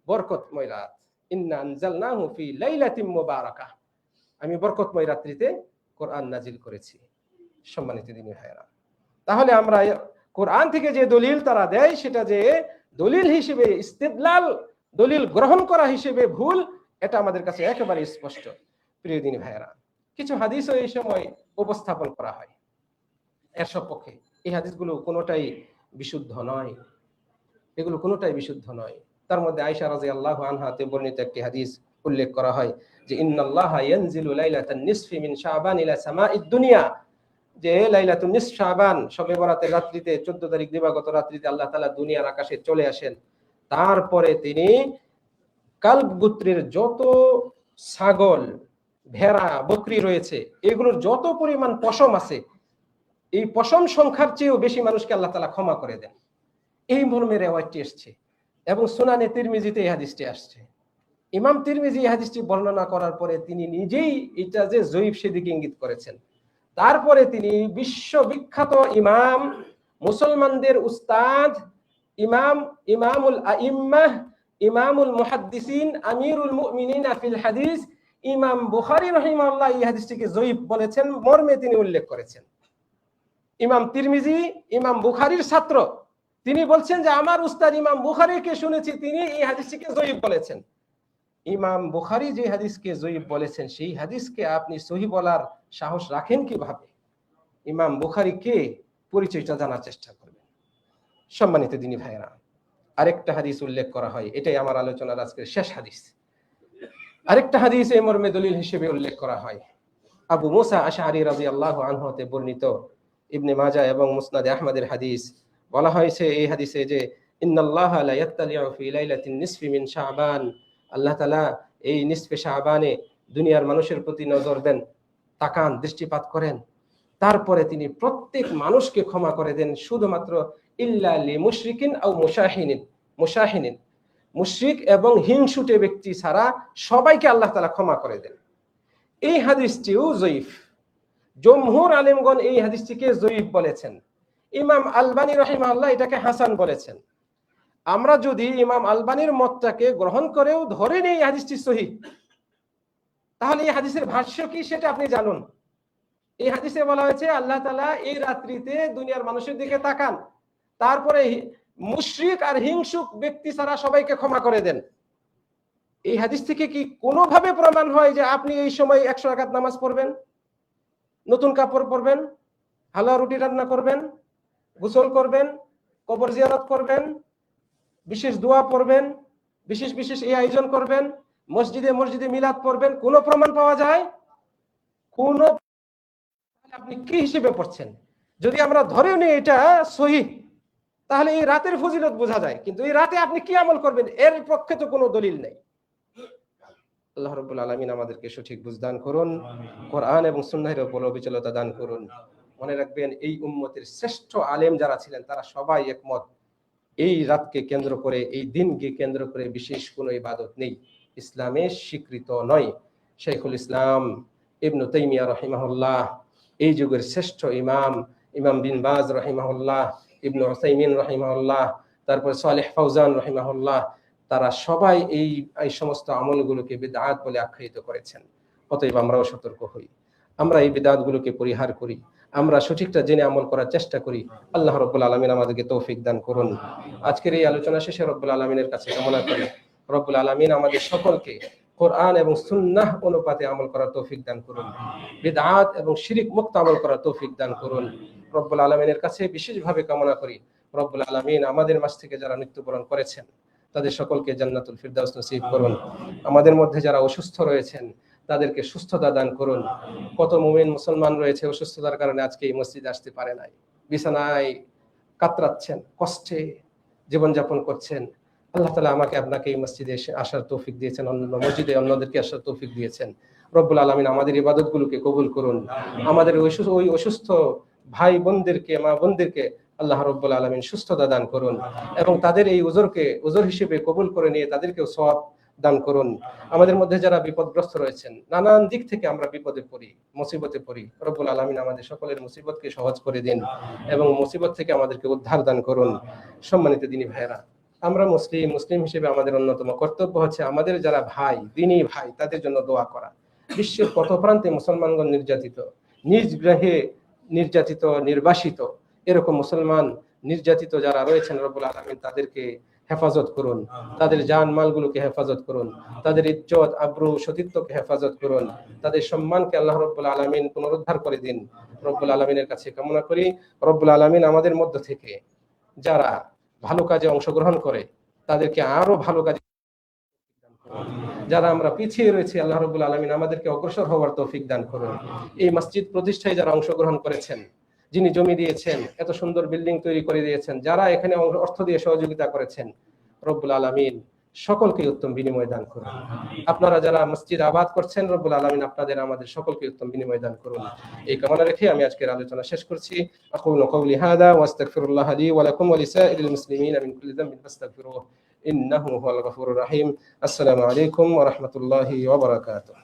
বরকতময় রাত। ইন্না আনজালনাহু ফি লাইলাতিন মুবারাকাহ, আমি বরকতময় রাত্রিতে কোরআন নাজিল করেছি। সম্মানিত দিনী ভাইরা, তাহলে আমরা কোরআন থেকে যে দলিল তারা দেয় সেটা যে দলিল হিসেবে ইস্তিদলাল, দলিল গ্রহণ করা হিসেবে ভুল, এটা আমাদের কাছে একেবারে স্পষ্ট। প্রিয় দিনী ভাইরা, কিছু হাদিসও এই সময় উপস্থাপন করা হয় এর সপক্ষে। এই হাদিসগুলো কোনোটাই বিশুদ্ধ নয়, এগুলো কোনোটাই বিশুদ্ধ নয়। তার মধ্যে আয়েশা রাদিয়াল্লাহু আনহাতে বর্ণিত একটি হাদিস উল্লেখ করা হয় যে ইন্নাল্লাহা ইয়ানজিলু লাইলাতান নিসফি মিন শাবান ইলা সামাঈদ দুনিয়া, যে লাইলাতুন নিসফ শাবান, শবে বরাতের রাত্রিতে, 14 তারিখ দিবাগত রাত্রিতে আল্লাহ তাআলা দুনিয়ার আকাশে চলে আসেন। তারপরে তিনি কালব গোত্রের যত ছাগল, ভেড়া, বকরি রয়েছে, এগুলোর যত পরিমাণ পশম আছে, এই পশম সংখ্যার চেয়েও বেশি মানুষকে আল্লাহ তাআলা ক্ষমা করে দেন। এই মর্মে রিওয়ায়াতটি এসেছে এবং সুনানে তিরমিজিতে এই হাদিসটি আসছে। ইমাম তিরমিজি এই হাদিসটি বর্ণনা করার পরে তিনি নিজেই এটা যে জয়ীফ সেদিকে ইঙ্গিত করেছেন। তারপরে তিনি বিশ্ববিখ্যাত ইমাম, মুসলমানদের উস্তাদ, ইমামুল আইম্মাহ, ইমামুল মুহাদ্দিসিন, আমিরুল মুমিনিন ফিল হাদিস, ইমাম বুখারী রাহিমাহুল্লাহ এই হাদিসটিকে জয়ীফ বলেছেন, মর্মে তিনি উল্লেখ করেছেন। ইমাম তিরমিজি ইমাম বুখারীর ছাত্র, তিনি বলছেন যে আমার উস্তাদ ইমাম বুখারীকে শুনেছি তিনি এই হাদিসটিকে জয়ীফ বলেছেন। ইমাম বুখারী যে হাদিসকে জয়ীফ বলেছেন সেই হাদিসকে আপনি সহিহ বলার সাহস রাখেন কিভাবে? ইমাম বুখারী কে, পরিচয়টা জানার চেষ্টা করবেন। সম্মানিত দিনী ভাইরা, আরেকটা হাদিস উল্লেখ করা হয়, এটাই আমার আলোচনার আজকের শেষ হাদিস। আরেকটা হাদিস এই মর্মে দলিল হিসেবে উল্লেখ করা হয়, আবু মুসা আশআরী রাদিয়াল্লাহু আনহু হতে বর্ণিত, ইবনে মাজাহ এবং মুসনাদে আহমদের হাদিস। বলা হয়েছে এই হাদিসে যে ইন্নাল্লাহা লা ইয়াত্তালিউ ফি লাইলাতিন নিসফি মিন শাবান, আল্লাহ তাআলা এই নিসফে শাবানে দুনিয়ার মানুষের প্রতি নজর দেন, তাকান, দৃষ্টিপাত করেন। তারপরে তিনি প্রত্যেক মানুষকে ক্ষমা করে দেন, শুধুমাত্র ইল্লা লি মুশরিকিন আও মুশাহিনিন, মুশরিক এবং হিংসুটে ব্যক্তি ছাড়া সবাইকে আল্লাহ তাআলা ক্ষমা করে দেন। এই হাদিসটিও জয়ীফ। জমহুর আলেমগণ এই হাদিসটিকে জয়ীফ বলেছেন। ইমাম আলবানী রাহিমাহুল্লাহ এটাকে হাসান বলেছেন। আমরা যদি ইমাম আলবানীর মতটাকে গ্রহণ করেও ধরে নেই হাদিসটি সহিহ, তাহলে এই হাদিসের ভাষ্য কি সেটা আপনি জানুন। এই হাদিসে বলা হয়েছে আল্লাহ তাআলা এই রাত্রিতে দুনিয়ার মানুষের দিকে তাকান, তারপরে মুশরিক আর হিংসুক ব্যক্তি ছাড়া সবাইকে ক্ষমা করে দেন। এই হাদিস থেকে কি কোনোভাবে প্রমাণ হয় যে আপনি এই সময় 100 রাকাত নামাজ পড়বেন, নতুন কাপড় পরবেন, হালুয়া রুটি রান্না করবেন, গোসল করবেন, কবর জিয়ারত করবেন, বিশেষ দোয়া পড়বেন, বিশেষ বিশেষ এই আয়োজন করবেন, মসজিদে মসজিদে মিলাদ পড়বেন? কোনো প্রমাণ পাওয়া যায়? কোন? আপনি কি হিসেবে পড়ছেন? যদি আমরা ধরেও নিই এটা সহিহ, তাহলে এই রাতের ফজিলত বোঝা যায়, কিন্তু এই রাতে আপনি কি আমল করবেন এর পক্ষে তো কোনো দলিল নেই। আল্লাহ রাব্বুল আলামিন আমাদেরকে সঠিক বুঝ দান করুন, কোরআন এবং সুন্নাহের উপর অবিচলতা দান করুন। মনে রাখবেন, এই উম্মতের শ্রেষ্ঠ আলেম যারা ছিলেন তারা সবাই একমত, এই রাতকে কেন্দ্র করে, এই দিনকে কেন্দ্র করে বিশেষ কোনো ইবাদত নেই, ইসলামে স্বীকৃত নয়। শাইখুল ইসলাম ইবনে তাইমিয়া রাহিমাহুল্লাহ, এই যুগের শ্রেষ্ঠ ইমাম, ইমাম বিন বাজ রাহিমাহুল্লাহ, ইবনে উসাইমিন রাহিমাহুল্লাহ, তারপর সালেহ ফাউজান রাহিমাহুল্লাহ, তারা সবাই এই সমস্ত আমলগুলোকে বিদআত বলে আখ্যায়িত করেছেন। অতএব আমরাও সতর্ক হই, আমরা এই বিদআতগুলোকে পরিহার করি, আমরা সঠিকটা জেনে আমল করার চেষ্টা করি। আল্লাহ রাব্বুল আলামিন আমাদেরকে তৌফিক দান করুন। আজকের এই আলোচনা শেষে রব্বুল আলামিনের কাছে কামনা করি, রব্বুল আলামিন আমাদের সকলকে কোরআন এবং সুন্নাহ অনুপাতে আমল করার তৌফিক দান করুন, বিদআত এবং শিরক মুক্ত আমল করার তৌফিক দান করুন। রব্বুল আলামিনের কাছে বিশেষভাবে কামনা করি, রব্বুল আলামিন আমাদের মাঝ থেকে যারা মৃত্যুবরণ করেছেন তাদের সকলকে জান্নাতুল ফিরদাউস নসিব করুন। আমাদের মধ্যে যারা অসুস্থ রয়েছেন তাদেরকে সুস্থতা দান করুন। কত মুমিন মুসলমান রয়েছে অসুস্থতার কারণে আজকে এই মসজিদে আসতে পারে নাই, বিছানায় কাতরাচ্ছেন, কষ্টে জীবনযাপন করছেন। আল্লাহ তাআলা আমাকে আপনাকে এই মসজিদে এসে আসার তৌফিক দিয়েছেন, অন্য মসজিদে অন্যদেরকে আসার তৌফিক দিয়েছেন। রব্বুল আলামিন আমাদের ইবাদতগুলোকে কবুল করুন। আমাদের ওই অসুস্থ ভাই বোনদেরকে, মা বোনদেরকে আল্লাহ রাব্বুল আলামিন সুস্থতা দান করুন এবং তাদের এই উজর হিসেবে কবুল করে নিয়ে তাদেরকেও সওয়াব দান করুন। আমাদের মধ্যে যারা বিপদগ্রস্ত রয়েছেন, নানান দিক থেকে আমরা বিপদে পড়ি, মুসিবতে পড়ি, রব্বুল আলামিন আমাদের সকলের মুসিবতকে সহজ করে দিন এবং মুসিবত থেকে আমাদেরকে উদ্ধার দান করুন। সম্মানিত দিনী ভাইয়েরা, আমরা মুসলিম হিসেবে আমাদের অন্যতম কর্তব্য হচ্ছে আমাদের যারা ভাই, দিনী ভাই, তাদের জন্য দোয়া করা। বিশ্বের কত প্রান্তে মুসলমানগণ নির্যাতিত, নিজ গ্রহে নির্যাতিত, নির্বাসিত, এরকম মুসলমান নির্যাতিত যারা রয়েছেন, রব্বুল আলামিন তাদেরকে হেফাজত করুন, তাদের জান মালগুলোকে হেফাজত করুন, তাদের ইজ্জত আবরু সতীত্বকে হেফাজত করুন, তাদের সম্মানকে আল্লাহ রাব্বুল আলামিন পুনরুদ্ধার করে দিন। রব্বুল আলামিনের কাছে কামনা করি, রব্বুল আলামিন আমাদের মধ্য থেকে যারা ভালো কাজে অংশগ্রহণ করে তাদেরকে আরো ভালো কাজে, যারা আমরা পিছিয়ে রয়েছে আল্লাহ রাব্বুল আলামিন আমাদেরকে অগ্রসর হওয়ার তৌফিক দান করুন। এই মসজিদ প্রতিষ্ঠায় যারা অংশগ্রহণ করেছেন, যিনি জমি দিয়েছেন, এত সুন্দর বিল্ডিং তৈরি করে দিয়েছেন, যারা এখানে অর্থ দিয়ে সহযোগিতা করেছেন, রব্বুল আলামিন সকলকে উত্তম বিনিময় দান করুন। আপনারা যারা মসজিদ আবাদ করছেন, রব্বুল আলামিন আপনাদের আমাদের সকলকে উত্তম বিনিময় দান করুন। এই কামনা রেখে আমি আজকের আলোচনা শেষ করছি। আকুলু কওলি হাদা ওয়া আস্তাগফিরুল্লাহ লি ওয়া লাকুম ওয়া লিসাইরিল মুসলিমিনা মিন কুল্লি যামবিন ফাস্তাগফিরুহু ইন্নাহু হুয়াল গফুরুর রহিম। আসসালামু আলাইকুম ওয়া রাহমাতুল্লাহি ওয়া বারাকাতুহু।